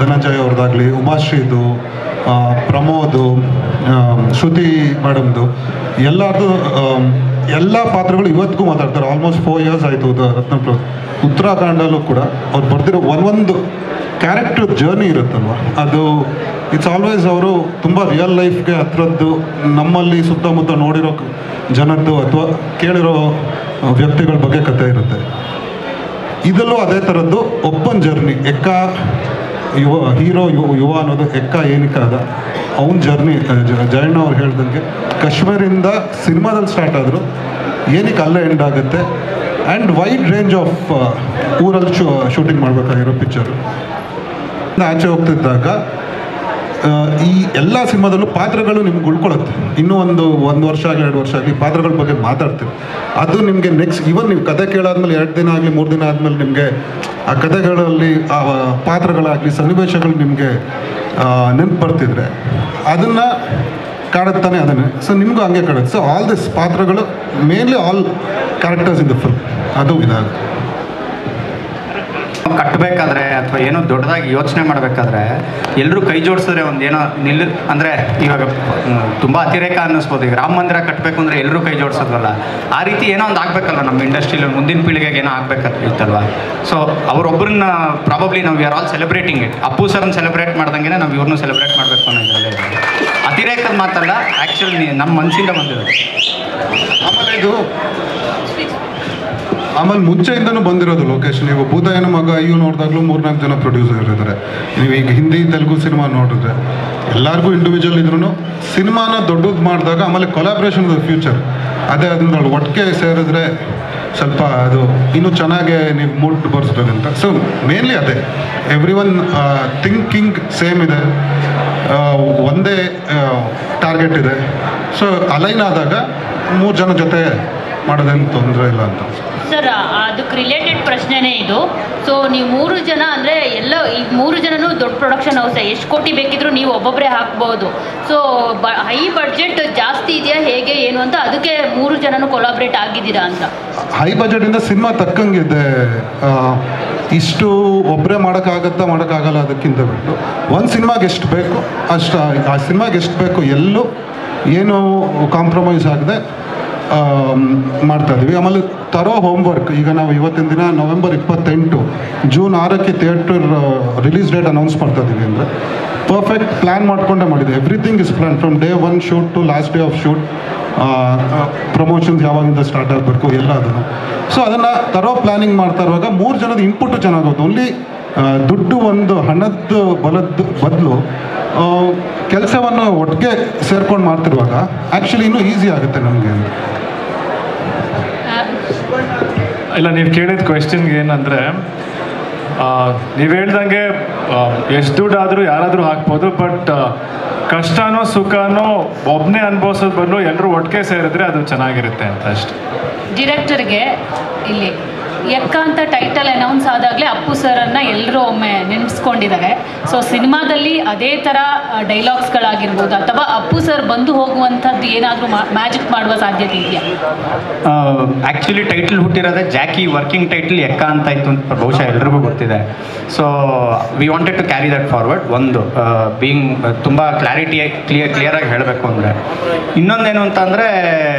ಧನಂಜಯ್ ಅವ್ರದ್ದಾಗಲಿ, ಉಮಾಶ್ರೀದು, ಪ್ರಮೋದು, ಶ್ರುತಿ ಮೇಡಮ್ದು, ಎಲ್ಲರದು ಎಲ್ಲ ಪಾತ್ರಗಳು ಇವತ್ತಿಗೂ ಮಾತಾಡ್ತಾರೆ. ಆಲ್ಮೋಸ್ಟ್ 4 years ಆಯಿತು ರತ್ನನ್ ಉತ್ತರಾಖಂಡಲ್ಲೂ ಕೂಡ ಅವ್ರು ಬರ್ದಿರೋ ಒಂದೊಂದು ಕ್ಯಾರೆಕ್ಟರ್ ಜರ್ನಿ ಇರುತ್ತಲ್ವ, ಅದು ಇಟ್ಸ್ ಆಲ್ವೇಸ್ ಅವರು ತುಂಬ ರಿಯಲ್ ಲೈಫ್ಗೆ ಹತ್ರದ್ದು, ನಮ್ಮಲ್ಲಿ ಸುತ್ತಮುತ್ತ ನೋಡಿರೋ ಜನದ್ದು ಅಥವಾ ಕೇಳಿರೋ ವ್ಯಕ್ತಿಗಳ ಬಗ್ಗೆ ಕಥೆ ಇರುತ್ತೆ. ಇದರಲ್ಲೂ ಅದೇ ಥರದ್ದು ಒಪ್ಪನ್ ಜರ್ನಿ. ಹೀರೋ ಯುವ ಅನ್ನೋದು ಏನಕ್ಕಾದ ಅವನ ಜರ್ನಿ. ಜಯಣ್ಣ ಅವ್ರು ಹೇಳ್ದಂಗೆ ಕಾಶ್ಮೀರಿಂದ ಸಿನಿಮಾದಲ್ಲಿ ಸ್ಟಾರ್ಟ್ ಆದರು, ಏನಕ್ಕೆ ಅಲ್ಲೇ ಎಂಡ್ ಆಗುತ್ತೆ. ಆ್ಯಂಡ್ ವೈಡ್ ರೇಂಜ್ ಆಫ್ ಊರಲ್ಲಿ ಶೂಟಿಂಗ್ ಮಾಡಬೇಕಾಗಿರೋ ಪಿಕ್ಚರು. ಆಚೆ ಹೋಗ್ತಿದ್ದಾಗ ಈ ಎಲ್ಲ ಸಿನಿಮಾದಲ್ಲೂ ಪಾತ್ರಗಳು ನಿಮ್ಗೆ ಉಳ್ಕೊಳ್ಳುತ್ತೆ. ಇನ್ನೂ ಒಂದು ವರ್ಷ ಆಗಲಿ 2 ವರ್ಷ ಆಗಲಿ ಪಾತ್ರಗಳ ಬಗ್ಗೆ ಮಾತಾಡ್ತೀವಿ. ಅದು ನಿಮಗೆ ನೆಕ್ಸ್ಟ್ ಇವನ್ ನೀವು ಕತೆ ಕೇಳಾದ್ಮೇಲೆ 2 ದಿನ ಆಗಲಿ 3 ದಿನ ಆದಮೇಲೆ ನಿಮಗೆ ಆ ಕಥೆಗಳಲ್ಲಿ ಆ ಪಾತ್ರಗಳಾಗಲಿ ಸನ್ನಿವೇಶಗಳು ನಿಮಗೆ ನೆನಪು ಬರ್ತಿದ್ರೆ ಅದನ್ನು ಕಾಡುತ್ತಾನೆ ಅದನ್ನೇ. ಸೊ ನಿಮಗೂ ಹಂಗೆ ಕಾಡುತ್ತೆ. ಸೊ ಆಲ್ ದಿಸ್ ಪಾತ್ರಗಳು mainly all characters in the film, ಅದು ಇದಾಗುತ್ತೆ. ಕಟ್ಟಬೇಕಾದ್ರೆ ಅಥವಾ ಏನೋ ದೊಡ್ಡದಾಗಿ ಯೋಚನೆ ಮಾಡಬೇಕಾದ್ರೆ ಎಲ್ಲರೂ ಕೈ ಜೋಡಿಸಿದ್ರೆ ಒಂದು ಏನೋ ಅಂದರೆ ಇವಾಗ ತುಂಬ ಅತಿರೇಕ ಅನ್ನಿಸ್ಬೋದು. ಈಗ ರಾಮ ಮಂದಿರ ಕಟ್ಟಬೇಕು ಅಂದರೆ ಎಲ್ಲರೂ ಕೈ ಜೋಡಿಸೋದಲ್ಲ, ಆ ರೀತಿ ಏನೋ ಒಂದು ಆಗಬೇಕಲ್ಲ ನಮ್ಮ ಇಂಡಸ್ಟ್ರಿಯಲ್ಲಿ, ಮುಂದಿನ ಪೀಳಿಗೆಗೆ ಏನೋ ಆಗಬೇಕಿತ್ತಲ್ವ. ಸೊ ಅವರೊಬ್ಬರನ್ನ ಪ್ರಾಬಬ್ಲಿ ನಾವು we are all celebrating it. Appu ಸರ್ನ ಸೆಲೆಬ್ರೇಟ್ ಮಾಡ್ದಂಗೆ ನಾವು ಇವ್ರನ್ನೂ ಸೆಲೆಬ್ರೇಟ್ ಮಾಡಬೇಕು ಅನ್ನೋ ಇದರಲ್ಲೇ ಅತಿರೇಕದ ಮಾತಲ್ಲ, ಆ್ಯಕ್ಚುಲಿ ನಮ್ಮ ಮನಸ್ಸಿಂದ ಬಂದಿರೋದು. ಆಮೇಲೆ ಮುಂಚೆಯಿಂದನೂ ಬಂದಿರೋದು ಲೊಕೇಶನ್. ನೀವು ಭೂತಾಯನ ಮಗ ಇವು ನೋಡಿದಾಗಲೂ 3-4 ಜನ ಪ್ರೊಡ್ಯೂಸರ್ ಇದ್ದಾರೆ. ನೀವು ಈಗ ಹಿಂದಿ ತೆಲುಗು ಸಿನಿಮಾ ನೋಡಿದ್ರೆ ಎಲ್ಲರಿಗೂ ಇಂಡಿವಿಜುವಲ್ ಇದ್ರೂ ಸಿನಿಮಾನ ದೊಡ್ಡದು ಮಾಡಿದಾಗ ಆಮೇಲೆ ಕೊಲಾಬ್ರೇಷನ್ ಫ್ಯೂಚರ್ ಅದೇ ಅದನ್ನ ಒಟ್ಟಿಗೆ ಸೇರಿದ್ರೆ ಸ್ವಲ್ಪ ಅದು ಇನ್ನೂ ಚೆನ್ನಾಗೆ ನೀವು ಮೂಡ್ ಬರ್ಸ್ತದೆ ಅಂತ. ಸೊ ಮೇನ್ಲಿ ಅದೇ ಎವ್ರಿ ಒನ್ ಥಿಂಕಿಂಗ್ ಸೇಮ್ ಇದೆ, ಒಂದೇ ಟಾರ್ಗೆಟ್ ಇದೆ. ಸೊ ಅಲೈನ್ ಆದಾಗ 3 ಜನ ಜೊತೆ ಮಾಡೋದೇನು ತೊಂದರೆ ಇಲ್ಲ ಅಂತ. ಸರ್ ಅದಕ್ಕೆ ರಿಲೇಟೆಡ್ ಪ್ರಶ್ನೆನೇ ಇದು. ಸೊ ನೀವು 3 ಜನ ಅಂದರೆ ಎಲ್ಲ ಈ 3 ಜನನೂ ದೊಡ್ಡ ಪ್ರೊಡಕ್ಷನ್ ಹೌಸೇ, ಎಷ್ಟು ಕೋಟಿ ಬೇಕಿದ್ರೂ ನೀವು ಒಬ್ಬೊಬ್ಬರೇ ಹಾಕ್ಬೋದು. ಸೊ ಹೈ ಬಡ್ಜೆಟ್ ಜಾಸ್ತಿ ಇದೆಯಾ ಹೇಗೆ ಏನು ಅಂತ, ಅದಕ್ಕೆ 3 ಜನನೂ ಕೊಲಾಬ್ರೇಟ್ ಆಗಿದ್ದೀರಾ ಅಂತ? ಹೈ ಬಜೆಟಿಂದ ಸಿನಿಮಾ ತಕ್ಕಂಗಿದೆ. ಇಷ್ಟು ಒಬ್ಬರೇ ಮಾಡೋಕ್ಕಾಗಲ್ಲ ಅದಕ್ಕಿಂತ ಬಿಟ್ಟು ಒಂದು ಸಿನಿಮಾಗೆ ಎಷ್ಟು ಬೇಕು ಅಷ್ಟು, ಆ ಸಿನಿಮಾಗೆ ಎಷ್ಟು ಬೇಕು ಎಲ್ಲೂ ಏನು ಕಾಂಪ್ರಮೈಸ್ ಆಗದೆ ಮಾಡ್ತಾಯಿದ್ವಿ. ಆಮೇಲೆ ತರೋ ಹೋಮ್ವರ್ಕ್. ಈಗ ನಾವು ಇವತ್ತಿನ ದಿನ ನವೆಂಬರ್ 28, ಜೂನ್ 6ಕ್ಕೆ ಥಿಯೇಟರ್ ರಿಲೀಸ್ ಡೇಟ್ ಅನೌನ್ಸ್ ಮಾಡ್ತಾಯಿದ್ದೀವಿ ಅಂದರೆ ಪರ್ಫೆಕ್ಟ್ ಪ್ಲ್ಯಾನ್ ಮಾಡಿಕೊಂಡೇ ಮಾಡಿದೆ. Everything is plan from day 1 shoot to last day of shoot. Promotions ಯಾವಾಗಿಂದ ಸ್ಟಾರ್ಟ್ ಆಗಬೇಕು ಎಲ್ಲ ಅದನ್ನು. ಸೊ ಅದನ್ನು ತರೋ ಪ್ಲ್ಯಾನಿಂಗ್ ಮಾಡ್ತಾ ಇರುವಾಗ 3 ಜನದ ಇಂಪುಟ್ಟು ಚೆನ್ನಾಗುತ್ತೆ. ಓನ್ಲಿ ದುಡ್ಡು ಒಂದು ಹಣದ ಬದಲು ಕೆಲಸವನ್ನು ಒಟ್ಟಿಗೆ ಸೇರ್ಕೊಂಡು ಮಾಡ್ತಿರುವಾಗ ಆ್ಯಕ್ಚುಲಿ ಇನ್ನೂ ಈಸಿ ಆಗುತ್ತೆ ನಮಗೆ. ಇಲ್ಲ, ನೀವು ಕೇಳಿದ ಕ್ವೆಶ್ಚನ್ಗೆ ಏನಂದರೆ, ನೀವು ಹೇಳ್ದಂಗೆ ಎಷ್ಟು ದುಡ್ಡಾದರೂ ಯಾರಾದರೂ ಹಾಕ್ಬೋದು, ಬಟ್ ಕಷ್ಟನೋ ಸುಖನೋ ಒಬ್ಬನೇ ಅನುಭವಿಸೋದು ಬದಲು ಎಲ್ಲರೂ ಒಟ್ಟಿಗೆ ಸೇರಿದ್ರೆ ಅದು ಚೆನ್ನಾಗಿರುತ್ತೆ ಅಂತ ಅಷ್ಟೆ. ಡಿರೆಕ್ಟರ್ಗೆ ಇಲ್ಲಿ ಎಕ್ಕ ಅಂತ ಟೈಟಲ್ ಅನೌನ್ಸ್ ಆದಾಗಲೇ ಅಪ್ಪು ಸರನ್ನು ಎಲ್ಲರೂ ಒಮ್ಮೆ ನೆನೆಸ್ಕೊಂಡಿದ್ದಾರೆ. ಸೊ ಸಿನಿಮಾದಲ್ಲಿ ಅದೇ ಥರ ಡೈಲಾಗ್ಸ್ಗಳಾಗಿರ್ಬೋದು ಅಥವಾ ಅಪ್ಪು ಸರ್ ಬಂದು ಹೋಗುವಂಥದ್ದು ಏನಾದರೂ ಮ್ಯಾಜಿಕ್ ಮಾಡುವ ಸಾಧ್ಯತೆ ಇದೆಯಾ? ಆ್ಯಕ್ಚುಲಿ ಟೈಟಲ್ ಹುಟ್ಟಿರೋದೇ ಜಾಕಿ, ವರ್ಕಿಂಗ್ ಟೈಟಲ್ ಎಕ್ಕ ಅಂತ ಇತ್ತು ಅಂತ ಬಹುಶಃ ಎಲ್ರಿಗೂ ಗೊತ್ತಿದೆ. So we wanted to carry that forward. ಒಂದು ಬೀಯಿಂಗ್ ತುಂಬ ಕ್ಲಿಯರಾಗಿ ಹೇಳಬೇಕು ಅಂದರೆ, ಇನ್ನೊಂದೇನು ಅಂತಂದರೆ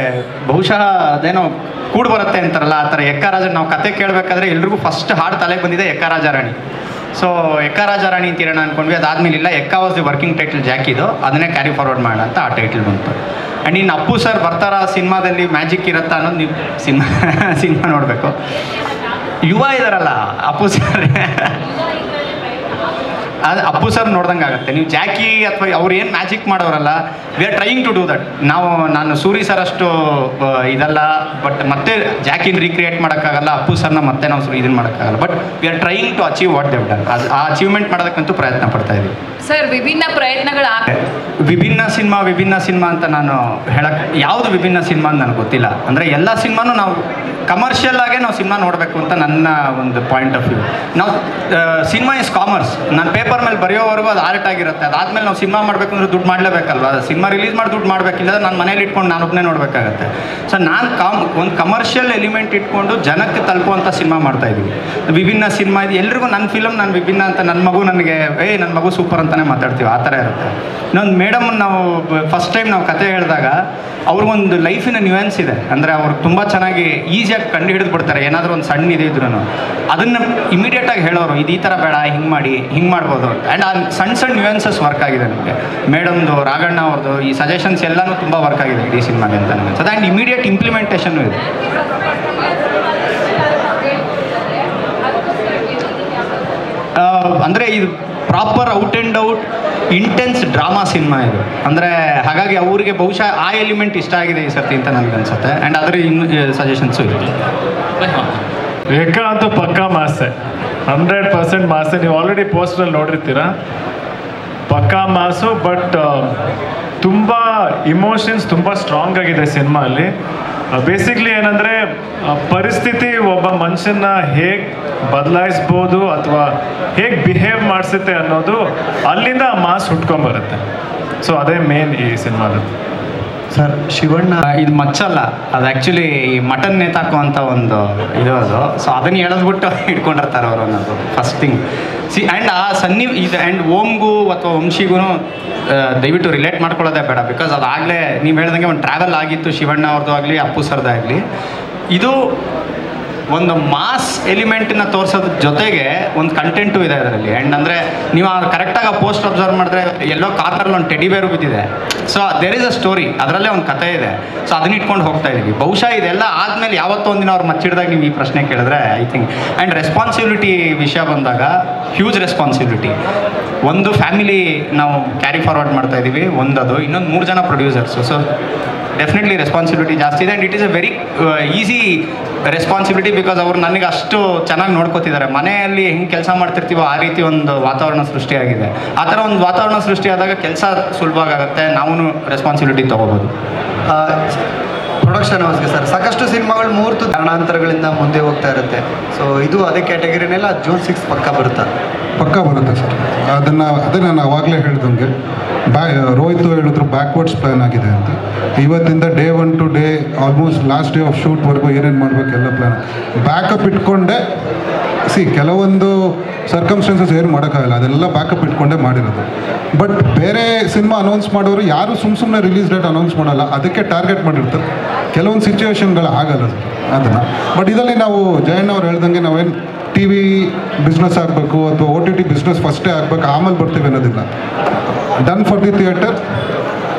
ಬಹುಶಃ ಅದೇನೋ ಕೂಡು ಬರುತ್ತೆ ಅಂತಾರಲ್ಲ, ಆ ಥರ ಎಕ್ಕ ರಾಜ. ನಾವು ಕತೆ ಕೇಳಬೇಕಾದ್ರೆ ಎಲ್ರಿಗೂ ಫಸ್ಟ್ ಹಾಡು ತಲೆಗೆ ಬಂದಿದೆ ಎಕ್ಕ ರಾಜಾರಾಣಿ. ಸೊ ಎಕ್ಕ ರಾಜಾರಾಣಿ ಅಂತೀರೋಣ ಅಂದ್ಕೊಂಡ್ವಿ. ಅದಾದಮೇಲೆ ಇಲ್ಲ, ಎಕ್ಕ ವಾಸ್ ದಿ ವರ್ಕಿಂಗ್ ಟೈಟಲ್ ಜಾಕಿದು, ಅದನ್ನೇ ಕ್ಯಾರಿ ಫಾರ್ವರ್ಡ್ ಮಾಡೋಣ ಅಂತ ಆ ಟೈಟಲ್ ಬಂತು. ಆ್ಯಂಡ್ ಇನ್ನು ಅಪ್ಪು ಸರ್ ಬರ್ತಾರ ಸಿನಿಮಾದಲ್ಲಿ ಮ್ಯಾಜಿಕ್ ಇರುತ್ತಾ ಅನ್ನೋದು ನೀವು ಸಿನಿಮಾ ನೋಡಬೇಕು. ಯುವ ಇದಾರಲ್ಲ ಅಪ್ಪು ಸರ್, ಅದು ಅಪ್ಪು ಸರ್ ನೋಡ್ದಂಗೆ ಆಗುತ್ತೆ. ನೀವು ಜಾಕಿ ಅಥವಾ ಅವ್ರು ಏನು ಮ್ಯಾಜಿಕ್ ಮಾಡೋರಲ್ಲ, we are trying to do that. ನಾನು ಸೂರಿ ಸರ್ ಅಷ್ಟು ಇದಲ್ಲ, ಬಟ್ ಮತ್ತೆ ಜಾಕಿನ ರೀಕ್ರಿಯೇಟ್ ಮಾಡೋಕ್ಕಾಗಲ್ಲ, ಅಪ್ಪು ಸರ್ನ ಮತ್ತೆ ನಾವು ಇದನ್ನು ಮಾಡೋಕ್ಕಾಗಲ್ಲ. But we are trying to achieve what they've done. ಆ ಅಚೀವ್ಮೆಂಟ್ ಮಾಡೋದಕ್ಕಂತೂ ಪ್ರಯತ್ನ ಪಡ್ತಾ ಇದ್ದೀವಿ ಸರ್. ವಿಭಿನ್ನ ಪ್ರಯತ್ನಗಳು ವಿಭಿನ್ನ ಸಿನಿಮಾ ಅಂತ ನಾನು ಹೇಳಕ್ಕೆ, ಯಾವುದು ವಿಭಿನ್ನ ಸಿನಿಮಾ ಅಂತ ನನಗೆ ಗೊತ್ತಿಲ್ಲ. ಅಂದರೆ ಎಲ್ಲ ಸಿನಿಮಾನೂ ನಾವು ಕಮರ್ಷಿಯಲ್ ಆಗೇ ನಾವು ಸಿನಿಮಾ ನೋಡಬೇಕು ಅಂತ ನನ್ನ ಒಂದು ಪಾಯಿಂಟ್ ಆಫ್ ವ್ಯೂ. ನಾವು ಸಿನಿಮಾ ಇಸ್ ಕಾಮರ್ಸ್. ನಾನು ಪೇಪರ್ ಮೇಲೆ ಬರೆಯೋವರೆಗೂ ಅದು ಆರ್ಟ್ ಆಗಿರುತ್ತೆ. ಅದಾದಮೇಲೆ ನಾವು ಸಿನಿಮಾ ಮಾಡಬೇಕು ಅಂದರೆ ದುಡ್ಡು ಮಾಡಲೇಬೇಕಲ್ವ. ಸಿನಿಮಾ ರಿಲೀಸ್ ಮಾಡಿ ದುಡ್ಡು ಮಾಡಬೇಕಿಲ್ಲ, ನಾನು ಮನೇಲಿ ಇಟ್ಕೊಂಡು ನಾನೊಬ್ಬನೇ ನೋಡಬೇಕಾಗತ್ತೆ. ಸೊ ನಾನು ಒಂದು ಕಮರ್ಷಿಯಲ್ ಎಲಿಮೆಂಟ್ ಇಟ್ಕೊಂಡು ಜನಕ್ಕೆ ತಲುಪುವಂಥ ಸಿನಿಮಾ ಮಾಡ್ತಾಯಿದ್ದೀವಿ. ವಿಭಿನ್ನ ಸಿನಿಮಾ ಇದು ಎಲ್ರಿಗೂ ನನ್ನ ಫಿಲಮ್ ನಾನು ವಿಭಿನ್ನ ಅಂತ, ನನ್ನ ಮಗು ನನಗೆ ನನ್ನ ಮಗು ಸೂಪರ್ ಅಂತಲೇ ಮಾತಾಡ್ತೀವಿ, ಆ ಥರ ಇರುತ್ತೆ. ಇನ್ನೊಂದು ಮೇಡಮ್ ನಾವು ಫಸ್ಟ್ ಟೈಮ್ ನಾವು ಕತೆ ಹೇಳಿದಾಗ ಅವ್ರಿಗೊಂದು ಲೈಫಿನ ನ್ಯೂಯನ್ಸ್ ಇದೆ. ಅಂದರೆ ಅವ್ರು ತುಂಬ ಚೆನ್ನಾಗಿ ಈಸಿಯಾಗಿ ಕಂಡು ಹಿಡಿದು ಬಿಡ್ತಾರೆ. ಏನಾದರೂ ಒಂದು ಸಣ್ಣ ಇದೆ ಇದ್ರೂ ಅದನ್ನು ಇಮಿಡಿಯೇಟಾಗಿ ಹೇಳೋರು, ಇದು ಈ ಥರ ಬೇಡ, ಹಿಂಗೆ ಮಾಡಿ ಹಿಂಗೆ ಮಾಡ್ಬೋದು. ಆ್ಯಂಡ್ ಆ ಸಣ್ಣ ನ್ಯೂಯನ್ಸಸ್ ವರ್ಕ್ ಆಗಿದೆ ನಮಗೆ. ಮೇಡಮ್ದು, ರಾಘಣ್ಣ ಅವ್ರದ್ದು ಈ ಸಜೆಷನ್ಸ್ ಎಲ್ಲನೂ ತುಂಬ ವರ್ಕ್ ಆಗಿದೆ ಇಡೀ ಸಿನಿಮಾಗೆ ಅಂತ ನನಗೆ ಅನ್ಸುತ್ತೆ. ಆ್ಯಂಡ್ ಇಮಿಡಿಯೇಟ್ ಇಂಪ್ಲಿಮೆಂಟೇಷನ್ನು ಇದೆ. ಅಂದರೆ ಇದು proper out and out intense drama cinema ಇದು. ಅಂದರೆ ಹಾಗಾಗಿ ಅವರಿಗೆ ಬಹುಶಃ ಆ ಎಲಿಮೆಂಟ್ ಇಷ್ಟ ಆಗಿದೆ ಈ ಸರ್ತಿ ಅಂತ ನನಗೆ ಅನ್ಸುತ್ತೆ. ಆ್ಯಂಡ್ ಅದರ ಇನ್ನು ಸಜೆಷನ್ಸು ಇದೆ. ಎಕ್ಕ ಅಂತೂ ಪಕ್ಕಾ ಮಾಸೆ, 100% ಮಾಸೆ. ನೀವು ಆಲ್ರೆಡಿ ಪೋಸ್ಟರಲ್ಲಿ ನೋಡಿರ್ತೀರ, ಪಕ್ಕಾ ಮಾಸು. ಬಟ್ ತುಂಬ ಇಮೋಷನ್ಸ್ ತುಂಬ ಸ್ಟ್ರಾಂಗ್ ಆಗಿದೆ ಸಿನಿಮಾಲ್ಲಿ. ಬೇಸಿಕ್ಲಿ ಏನಂದರೆ ಪರಿಸ್ಥಿತಿ ಒಬ್ಬ ಮನುಷ್ಯನ ಹೇಗೆ ಬದಲಾಯಿಸ್ಬೋದು ಅಥವಾ ಹೇಗೆ ಬಿಹೇವ್ ಮಾಡಿಸುತ್ತೆ ಅನ್ನೋದು ಅಲ್ಲಿಂದ ಮಾಸ್ ಹುಟ್ಕೊಂಬರುತ್ತೆ. ಸೊ ಅದೇ ಮೇನ್ ಈ ಸಿನಿಮಾದ. ಸರ್ ಶಿವಣ್ಣ ಇದು ಮಚ್ಚಲ್ಲ, ಅದು ಆ್ಯಕ್ಚುಲಿ ಮಟನ್ ನೇತಾಕುವಂಥ ಒಂದು ಇದು ಅದು. ಸೊ ಅದನ್ನು ಎಳೆದ್ಬಿಟ್ಟು ಇಟ್ಕೊಂಡಿರ್ತಾರೆ ಅವರು ಅನ್ನೋದು ಫಸ್ಟ್ ಥಿಂಗ್. ಆ್ಯಂಡ್ ಆ ಇದು ಆ್ಯಂಡ್ ಓಮ್ಗೂ ಅಥವಾ ವಂಶಿಗೂ ದಯವಿಟ್ಟು ರಿಲೇಟ್ ಮಾಡ್ಕೊಳ್ಳೋದೇ ಬೇಡ. ಬಿಕಾಸ್ ಅದಾಗಲೇ ನೀವು ಹೇಳ್ದಂಗೆ ಒಂದು ಟ್ರಾವೆಲ್ ಆಗಿತ್ತು ಶಿವಣ್ಣ ಅವ್ರದ್ದು ಆಗಲಿ ಅಪ್ಪು ಸರ್ದು ಆಗಲಿ. ಇದು ಒಂದು ಮಾಸ್ ಎಲಿಮೆಂಟನ್ನ ತೋರಿಸೋದ್ರ ಜೊತೆಗೆ ಒಂದು ಕಂಟೆಂಟು ಇದೆ ಅದರಲ್ಲಿ. ಆ್ಯಂಡ್ ಅಂದರೆ ನೀವು ಕರೆಕ್ಟಾಗಿ ಆ ಪೋಸ್ಟ್ ಅಬ್ಸರ್ವ್ ಮಾಡಿದ್ರೆ ಎಲ್ಲೋ ಕಾರ್ನಲ್ಲಿ ಒಂದು ಟೆಡಿ ಬೇರು ಬಿದ್ದಿದೆ. So there is a story, ಅದರಲ್ಲೇ ಒಂದು ಕಥೆ ಇದೆ. ಸೊ ಅದನ್ನ ಇಟ್ಕೊಂಡು ಹೋಗ್ತಾ ಇದ್ದೀವಿ. ಬಹುಶಃ ಇದೆಲ್ಲ ಆದಮೇಲೆ ಯಾವತ್ತೋ ಒಂದಿನ ಅವ್ರು ಮಚ್ಚಿಡ್ದಾಗ ನೀವು ಈ ಪ್ರಶ್ನೆ ಕೇಳಿದ್ರೆ ಐ ಥಿಂಕ್. ಆ್ಯಂಡ್ ರೆಸ್ಪಾನ್ಸಿಬಿಲಿಟಿ ವಿಷಯ ಬಂದಾಗ ಹ್ಯೂಜ್ ರೆಸ್ಪಾನ್ಸಿಬಿಲಿಟಿ. ಒಂದು ಫ್ಯಾಮಿಲಿ ನಾವು ಕ್ಯಾರಿ ಫಾರ್ವರ್ಡ್ ಮಾಡ್ತಾ ಇದ್ದೀವಿ, ಒಂದದು. ಇನ್ನೊಂದು 3 ಜನ ಪ್ರೊಡ್ಯೂಸರ್ಸು. ಸೊ ಡೆಫಿನೆಟ್ಲಿ ರೆಸ್ಪಾನ್ಸಿಬಿಲಿಟಿ ಜಾಸ್ತಿ ಇದೆ. And it is a very easy responsibility because ಅವರು ನನಗೆ ಅಷ್ಟು ಚೆನ್ನಾಗಿ ನೋಡ್ಕೋತಿದ್ದಾರೆ. ಮನೆಯಲ್ಲಿ ಹೆಂಗೆ ಕೆಲಸ ಮಾಡ್ತಿರ್ತೀವೋ ಆ ರೀತಿ ಒಂದು ವಾತಾವರಣ ಸೃಷ್ಟಿಯಾಗಿದೆ. ಆ ಥರ ಒಂದು ವಾತಾವರಣ ಸೃಷ್ಟಿಯಾದಾಗ ಕೆಲಸ ಸುಲಭವಾಗುತ್ತೆ, ನಾವು ರೆಸ್ಪಾನ್ಸಿಬಿಲಿಟಿ ತೊಗೋಬೋದು. ಪ್ರೊಡಕ್ಷನ್ ಹೌಸ್ಗೆ ಸರ್ ಸಾಕಷ್ಟು ಸಿನಿಮಾಗಳು 3 ಕಾರಣಾಂತರಗಳಿಂದ ಮುಂದೆ ಹೋಗ್ತಾ ಇರುತ್ತೆ. ಸೊ ಇದು ಅದೇ ಕ್ಯಾಟಗರಿನೆಲ್ಲ June 6 ಪಕ್ಕ ಬರುತ್ತೆ ಸರ್. ಅದೇ ನಾನು ಆವಾಗಲೇ ಹೇಳ್ದಂಗೆ ರೋಹಿತ್ ಹೇಳಿದ್ರು ಬ್ಯಾಕ್ವರ್ಡ್ಸ್ ಪ್ಲ್ಯಾನ್ ಆಗಿದೆ ಅಂತ. ಇವತ್ತಿಂದ day 1 to day almost last day of ಶೂಟ್ವರೆಗೂ ಏನೇನು ಮಾಡಬೇಕು ಎಲ್ಲ ಪ್ಲ್ಯಾನ್ ಬ್ಯಾಕಪ್ ಇಟ್ಕೊಂಡೆ. ಕೆಲವೊಂದು ಸರ್ಕಮ್ಸ್ಟೆನ್ಸಸ್ ಏನು ಮಾಡೋಕ್ಕಾಗಲ್ಲ, ಅದೆಲ್ಲ ಬ್ಯಾಕಪ್ ಇಟ್ಕೊಂಡೇ ಮಾಡಿರೋದು. ಬಟ್ ಬೇರೆ ಸಿನಿಮಾ ಅನೌನ್ಸ್ ಮಾಡೋರು ಯಾರು ಸುಮ್ಮನೆ ರಿಲೀಸ್ ಡೇಟ್ ಅನೌನ್ಸ್ ಮಾಡಲ್ಲ, ಅದಕ್ಕೆ ಟಾರ್ಗೆಟ್ ಮಾಡಿರ್ತಾರೆ. ಕೆಲವೊಂದು ಸಿಚುವೇಶನ್ಗಳು ಆಗಲ್ಲ ಅದನ್ನು. ಬಟ್ ಇದರಲ್ಲಿ ನಾವು ಜಯಣ್ಣ ಅವ್ರು ಹೇಳ್ದಂಗೆ ನಾವೇನು ಟಿ ವಿ ಬಿಸ್ನೆಸ್ ಆಗಬೇಕು ಅಥವಾ OTT ಬಿಸ್ನೆಸ್ ಫಸ್ಟೇ ಆಗಬೇಕು ಆಮೇಲೆ ಬರ್ತೀವಿ ಅನ್ನೋದಿಲ್ಲ. ಡನ್ ಫಾರ್ ದಿ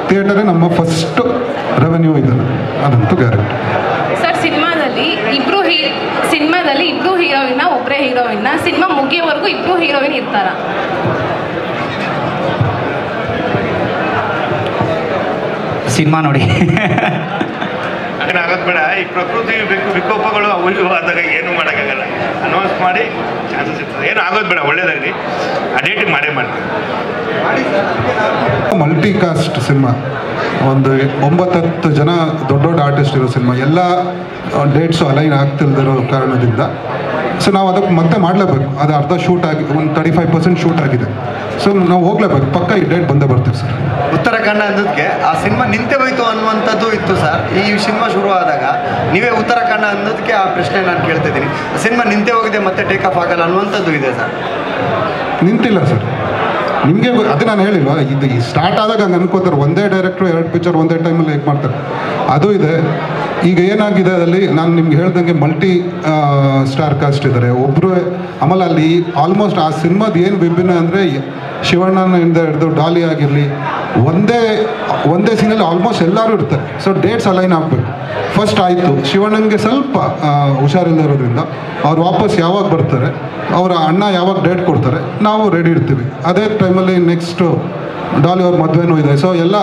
ಥಿಯೇಟರೇ ನಮ್ಮ ಫಸ್ಟ್ ರೆವೆನ್ಯೂ ಇದೆ, ಅದಂತೂ ಗ್ಯಾರಂಟಿ. ಸರ್ ಸಿನಿಮಾದಲ್ಲಿ ಇಬ್ರು ಹೀರೋಯಿನ್ನ ಒಬ್ಬರೇ ಹೀರೋಯಿನ್ನ ಸಿನಿಮಾ ಮುಗಿಯೋವರೆಗೂ ಇಬ್ರು ಹೀರೋಯಿನ್ ಇರ್ತಾರ? ಸಿನಿಮಾ ನೋಡಿ ಆಗೋದು ಬೇಡ. ಈ ಪ್ರಕೃತಿ ವಿಕೋಪಗಳು ಅವು ಆದಾಗ ಏನು ಮಾಡೋಕ್ಕಾಗಲ್ಲ. ಅನೌನ್ಸ್ ಮಾಡಿ ಚಾನ್ಸಸ್ ಇರ್ತದೆ. ಏನು ಆಗೋದು ಬೇಡ, ಒಳ್ಳೇದಾಗಲಿ. ಆ ಡೇಟಿಗೆ ಮಾಡೇ ಮಾಡ್ತೀವಿ. ಮಲ್ಟಿ ಕಾಸ್ಟ್ ಸಿನಿಮಾ, ಒಂದು 9-10 ಜನ ದೊಡ್ಡ ಆರ್ಟಿಸ್ಟ್ ಇರೋ ಸಿನಿಮಾ. ಎಲ್ಲ ಡೇಟ್ಸು ಅಲೈನ್ ಆಗ್ತಿಲ್ದಿರೋ ಕಾರಣದಿಂದ ಸೊ ನಾವು ಅದಕ್ಕೆ ಮತ್ತೆ ಮಾಡಲೇಬೇಕು. ಅದು ಅರ್ಧ ಶೂಟ್ ಆಗಿ ಒಂದು 35% ಶೂಟ್ ಆಗಿದೆ. ಸೊ ನಾವು ಹೋಗ್ಲೇಬೇಕು, ಪಕ್ಕ ಈ ಡೇಟ್ ಬಂದೇ ಬರ್ತೀವಿ ಸರ್. ಉತ್ತರಾಖಂಡ ಅನ್ನೋದಕ್ಕೆ ಆ ಸಿನಿಮಾ ನಿಂತೆ ಹೋಯ್ತು ಅನ್ನುವಂಥದ್ದು ಇತ್ತು ಸರ್. ಈ ಸಿನಿಮಾ ಶುರು ಆದಾಗ ನೀವೇ ಉತ್ತರಾಖಂಡ ಅನ್ನೋದಕ್ಕೆ ಆ ಪ್ರಶ್ನೆ ನಾನು ಕೇಳ್ತಿದ್ದೀನಿ. ಸಿನಿಮಾ ನಿಂತೆ ಹೋಗಿದೆ ಮತ್ತೆ ಟೇಕ್ ಆಫ್ ಆಗಲ್ಲ ಅನ್ನುವಂಥದ್ದು ಇದೆ ಸರ್. ನಿಂತಿಲ್ಲ ಸರ್, ನಿಮಗೆ ಅದೇ ನಾನು ಹೇಳಿಲ್ವಾ, ಇದು ಈ ಸ್ಟಾರ್ಟ್ ಆದಾಗ ಹಂಗೆ ಅನ್ಕೋತಾರೆ ಒಂದೇ ಡೈರೆಕ್ಟ್ರು 2 ಪಿಕ್ಚರ್ ಒಂದೇ ಟೈಮಲ್ಲಿ ಹೇಗೆ ಮಾಡ್ತಾರೆ, ಅದು ಇದೆ. ಈಗ ಏನಾಗಿದೆ ಅದರಲ್ಲಿ ನಾನು ನಿಮ್ಗೆ ಹೇಳ್ದಂಗೆ ಮಲ್ಟಿ ಸ್ಟಾರ್ ಕಾಸ್ಟ್ ಇದ್ದಾರೆ ಒಬ್ಬರು. ಆಮೇಲೆ ಅಲ್ಲಿ ಆಲ್ಮೋಸ್ಟ್ ಆ ಸಿನಿಮಾದ ಏನು ವಿಭಿನ್ನ ಅಂದರೆ ಶಿವಣ್ಣನಿಂದ ಹಿಡಿದು ಡಾಲಿ ಆಗಿರಲಿ ಒಂದೇ ಸೀನಲ್ಲಿ ಆಲ್ಮೋಸ್ಟ್ ಎಲ್ಲರೂ ಇರ್ತಾರೆ. ಸೊ ಡೇಟ್ಸ್ ಅಲೈನ್ ಆಗಬೇಕು. ಫಸ್ಟ್ ಆಯಿತು ಶಿವಣ್ಣನಿಗೆ ಸ್ವಲ್ಪ ಹುಷಾರಿಲ್ಲದಿರೋದ್ರಿಂದ ಅವ್ರು ವಾಪಸ್ ಯಾವಾಗ ಬರ್ತಾರೆ, ಅವರ ಅಣ್ಣ ಯಾವಾಗ ಡೇಟ್ ಕೊಡ್ತಾರೆ, ನಾವು ರೆಡಿ ಇರ್ತೀವಿ. ಅದೇ ಟೈಮಲ್ಲಿ ನೆಕ್ಸ್ಟು ಡಾಲಿ ಅವ್ರ ಮದುವೆನೂ ಇದೆ. ಸೊ ಎಲ್ಲ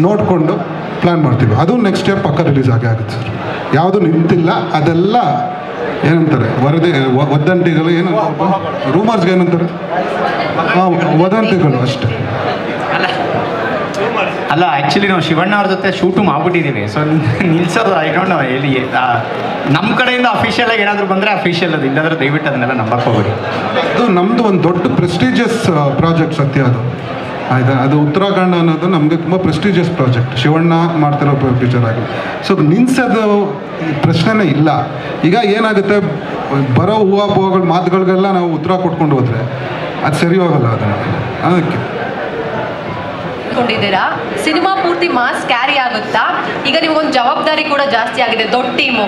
ನೋಡಿಕೊಂಡು ಪ್ಲ್ಯಾನ್ ಮಾಡ್ತೀವಿ. ಅದು ನೆಕ್ಸ್ಟ್ ಇಯರ್ ಪಕ್ಕ ರಿಲೀಸ್ ಆಗುತ್ತೆ ಸರ್. ಯಾವುದು ನಿಂತಿಲ್ಲ, ಅದೆಲ್ಲ ಏನಂತಾರೆ ವದಂತಿಗಳು, ಏನಂತಾರೆ ರೂಮರ್ಸ್ಗೆ ಏನಂತಾರೆ, ವದಂತಿಗಳು ಅಷ್ಟೇ. ಅಲ್ಲ ಆ್ಯಕ್ಚುಲಿ ನಾವು ಶಿವಣ್ಣ ಅವ್ರ ಜೊತೆ ಶೂಟು ಮಾಡ್ಬಿಟ್ಟಿದ್ದೀವಿ. ಸೊ ನಿಲ್ಸೋದು ಐ ಡೋಂಟ್ ನೋ ಎಲ್ಲಿ ನಮ್ಮ ಕಡೆಯಿಂದ ಅಫಿಷಿಯಲ್ ಆಗಿ ಏನಾದರೂ ಬಂದರೆ ಅಫಿಷಿಯಲ್, ಅದು ಇಲ್ಲಾಂದ್ರೆ ದಯವಿಟ್ಟು ಅದನ್ನೆಲ್ಲ ನಂಬಕ್ಕೆ ಹೋಗ್ಬೇಡಿ. ಅದು ನಮ್ಮದು ಒಂದು ದೊಡ್ಡ ಪ್ರೆಸ್ಟೀಜಿಯಸ್ ಪ್ರಾಜೆಕ್ಟ್ ಸತ್ಯ ಅದು. ಆಯಿತಾ, ಅದು ಉತ್ತರಾಖಂಡ ಅನ್ನೋದು ನಮಗೆ ತುಂಬ ಪ್ರೆಸ್ಟೀಜಿಯಸ್ ಪ್ರಾಜೆಕ್ಟ್, ಶಿವಣ್ಣ ಮಾಡ್ತಿರೋ ಪಿಕ್ಚರ್ ಆಗಿ. ಸೊ ನಿಲ್ಸೋದು ಪ್ರಶ್ನೆನೇ ಇಲ್ಲ. ಈಗ ಏನಾಗುತ್ತೆ, ಬರೋ ಹೂವು ಮಾತುಗಳಿಗೆಲ್ಲ ನಾವು ಉತ್ತರ ಕೊಟ್ಕೊಂಡು ಹೋದರೆ ಅದು ಸರಿ ಹೋಗಲ್ಲ. ಅದಕ್ಕೆ ಕೊಂಡಿದ್ದೀರಾ ಸಿನಿಮಾ ಪೂರ್ತಿ ಮಾಸ್ ಕ್ಯಾರಿ ಆಗುತ್ತಾ? ಈಗ ನಿಮಗೊಂದು ಜವಾಬ್ದಾರಿ ಕೂಡ ಜಾಸ್ತಿ ಆಗಿದೆ, ದೊಡ್ಡ ಟೀಮು.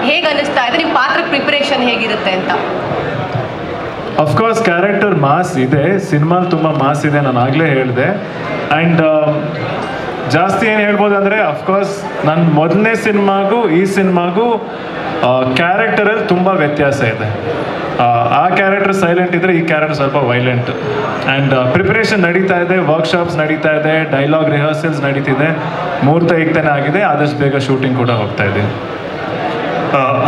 ಹೇಗೆ ಅನ್ನಿಸ್ತಾ ಇದೆ? ನಿಮ್ಮ ಪಾತ್ರ ಪ್ರಿಪರೇಷನ್ ಹೇಗಿರುತ್ತೆ ಅಂತ? ಅಫ್ಕೋರ್ಸ್ ಕ್ಯಾರೆಕ್ಟರ್ ಮಾಸ್ ಇದೆ, ಸಿನಿಮಾ ತುಂಬ ಮಾಸ್ ಇದೆ, ನಾನು ಆಗಲೇ ಹೇಳಿದೆ. ಆ್ಯಂಡ್ ಜಾಸ್ತಿ ಏನು ಹೇಳ್ಬೋದು ಅಂದರೆ ಅಫ್ಕೋರ್ಸ್ ನನ್ನ ಮೊದಲನೇ ಸಿನಿಮಾಗೂ ಈ ಸಿನಿಮಾಗೂ ಕ್ಯಾರೆಕ್ಟರಲ್ಲಿ ತುಂಬ ವ್ಯತ್ಯಾಸ ಇದೆ. ಆ ಕ್ಯಾರೆಕ್ಟರ್ ಸೈಲೆಂಟ್ ಇದ್ದರೆ ಈ ಕ್ಯಾರೆಕ್ಟರ್ ಸ್ವಲ್ಪ ವೈಲೆಂಟ್. ಆ್ಯಂಡ್ ಪ್ರಿಪ್ರೇಷನ್ ನಡೀತಾ ಇದೆ, ವರ್ಕ್ಶಾಪ್ಸ್ ನಡೀತಾ ಇದೆ, ಡೈಲಾಗ್ ರಿಹರ್ಸಲ್ಸ್ ನಡೀತಿದೆ. ಮುಹೂರ್ತ ಈಗ್ತಾನೆ ಆಗಿದೆ, ಆದಷ್ಟು ಬೇಗ ಶೂಟಿಂಗ್ ಕೂಡ ಹೋಗ್ತಾ ಇದೆ.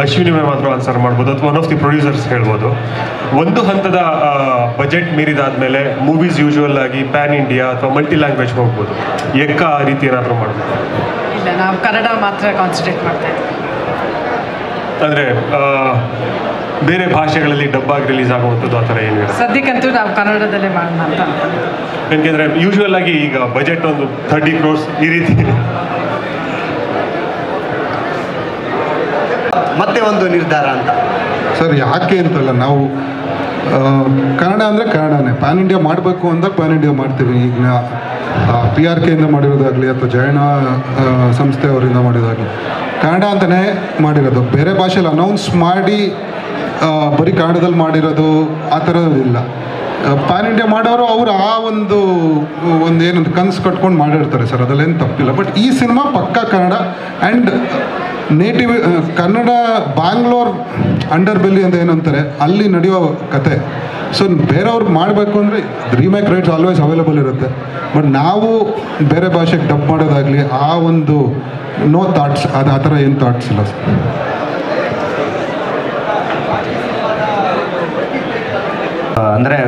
ಅಶ್ವಿನಿ ಮ್ಯಾಮ್ ಆದರೂ ಆನ್ಸರ್ ಮಾಡ್ಬೋದು ಅಥವಾ ಒನ್ ಆಫ್ ದಿ ಪ್ರೊಡ್ಯೂಸರ್ಸ್ ಹೇಳ್ಬೋದು. ಒಂದು ಹಂತದ ಬಜೆಟ್ ಮೀರಿದಾದ್ಮೇಲೆ ಮೂವೀಸ್ ಯೂಶುವಲ್ ಆಗಿ ಪ್ಯಾನ್ ಇಂಡಿಯಾ ಅಥವಾ ಮಲ್ಟಿ ಲ್ಯಾಂಗ್ವೇಜ್ ಹೋಗ್ಬೋದು. ಎಕ್ಕ ಆ ರೀತಿ ಏನಾದರೂ ಮಾಡ್ಬೋದು? ಇಲ್ಲ, ನಾವು ಕನ್ನಡ ಮಾತ್ರ ಕಾನ್ಸಂಟ್ರೇಟ್ ಮಾಡ್ತಾ ಇದ್ದೀವಿ. ಅಂದರೆ ಬೇರೆ ಭಾಷೆಗಳಲ್ಲಿ ಡಬ್ಬಾಗಿ ರಿಲೀಸ್ ಆಗುವಂಥದ್ದು ಆ ಥರ ಏನಿಲ್ಲ ಸದ್ಯಕ್ಕಂತೂ ನಾವು ಕನ್ನಡದಲ್ಲೇ ಮಾಡೋಣ ಅಂತ. ಯಾಕೆಂದರೆ ಯೂಶುವಲ್ ಆಗಿ ಈಗ ಬಜೆಟ್ ಒಂದು 30 crores ಈ ರೀತಿ ಮತ್ತೆ ಒಂದು ನಿರ್ಧಾರ ಅಂತ? ಸರ್ ಯಾಕೆ ಅಂತಲ್ಲ, ನಾವು ಕನ್ನಡ ಅಂದರೆ ಕನ್ನಡನೇ, ಪ್ಯಾನ್ ಇಂಡಿಯಾ ಮಾಡಬೇಕು ಅಂದಾಗ ಪ್ಯಾನ್ ಇಂಡಿಯಾ ಮಾಡ್ತೀವಿ. ಈಗ PRK ಇಂದ ಮಾಡಿರೋದಾಗಲಿ ಅಥವಾ ಜಯಣ್ಣ ಸಂಸ್ಥೆಯವರಿಂದ ಮಾಡಿರೋದಾಗಲಿ ಕನ್ನಡ ಅಂತಲೇ ಮಾಡಿರೋದು. ಬೇರೆ ಭಾಷೆಯಲ್ಲಿ ಅನೌನ್ಸ್ ಮಾಡಿ ಬರೀ ಕನ್ನಡದಲ್ಲಿ ಮಾಡಿರೋದು ಆ ಥರದಿಲ್ಲ. ಪ್ಯಾನ್ ಇಂಡಿಯಾ ಮಾಡೋರು ಅವರು ಆ ಒಂದು ಏನಂತ ಕನಸು ಕಟ್ಕೊಂಡು ಮಾಡಿರ್ತಾರೆ ಸರ್, ಅದರಲ್ಲೇನು ತಪ್ಪಿಲ್ಲ. ಬಟ್ ಈ ಸಿನಿಮಾ ಪಕ್ಕಾ Kannada and native Kannada. Bangalore under belly ಅಂತ ಏನಂತಾರೆ, ಅಲ್ಲಿ ನಡೆಯೋ ಕತೆ. ಸೊ ಬೇರೆಯವ್ರಿಗೆ ಮಾಡಬೇಕು ಅಂದರೆ ರೀಮೇಕ್ ರೈಟ್ಸ್ ಆಲ್ವೇಸ್ ಅವೈಲೇಬಲ್ ಇರುತ್ತೆ. ಬಟ್ ನಾವು ಬೇರೆ ಭಾಷೆಗೆ ಡಬ್ ಮಾಡೋದಾಗಲಿ ಆ ಒಂದು ನೋ ಥಾಟ್ಸ್, ಅದು ಆ ಥರ ಏನು ಥಾಟ್ಸ್ ಇಲ್ಲ ಸರ್. ಅಂದರೆ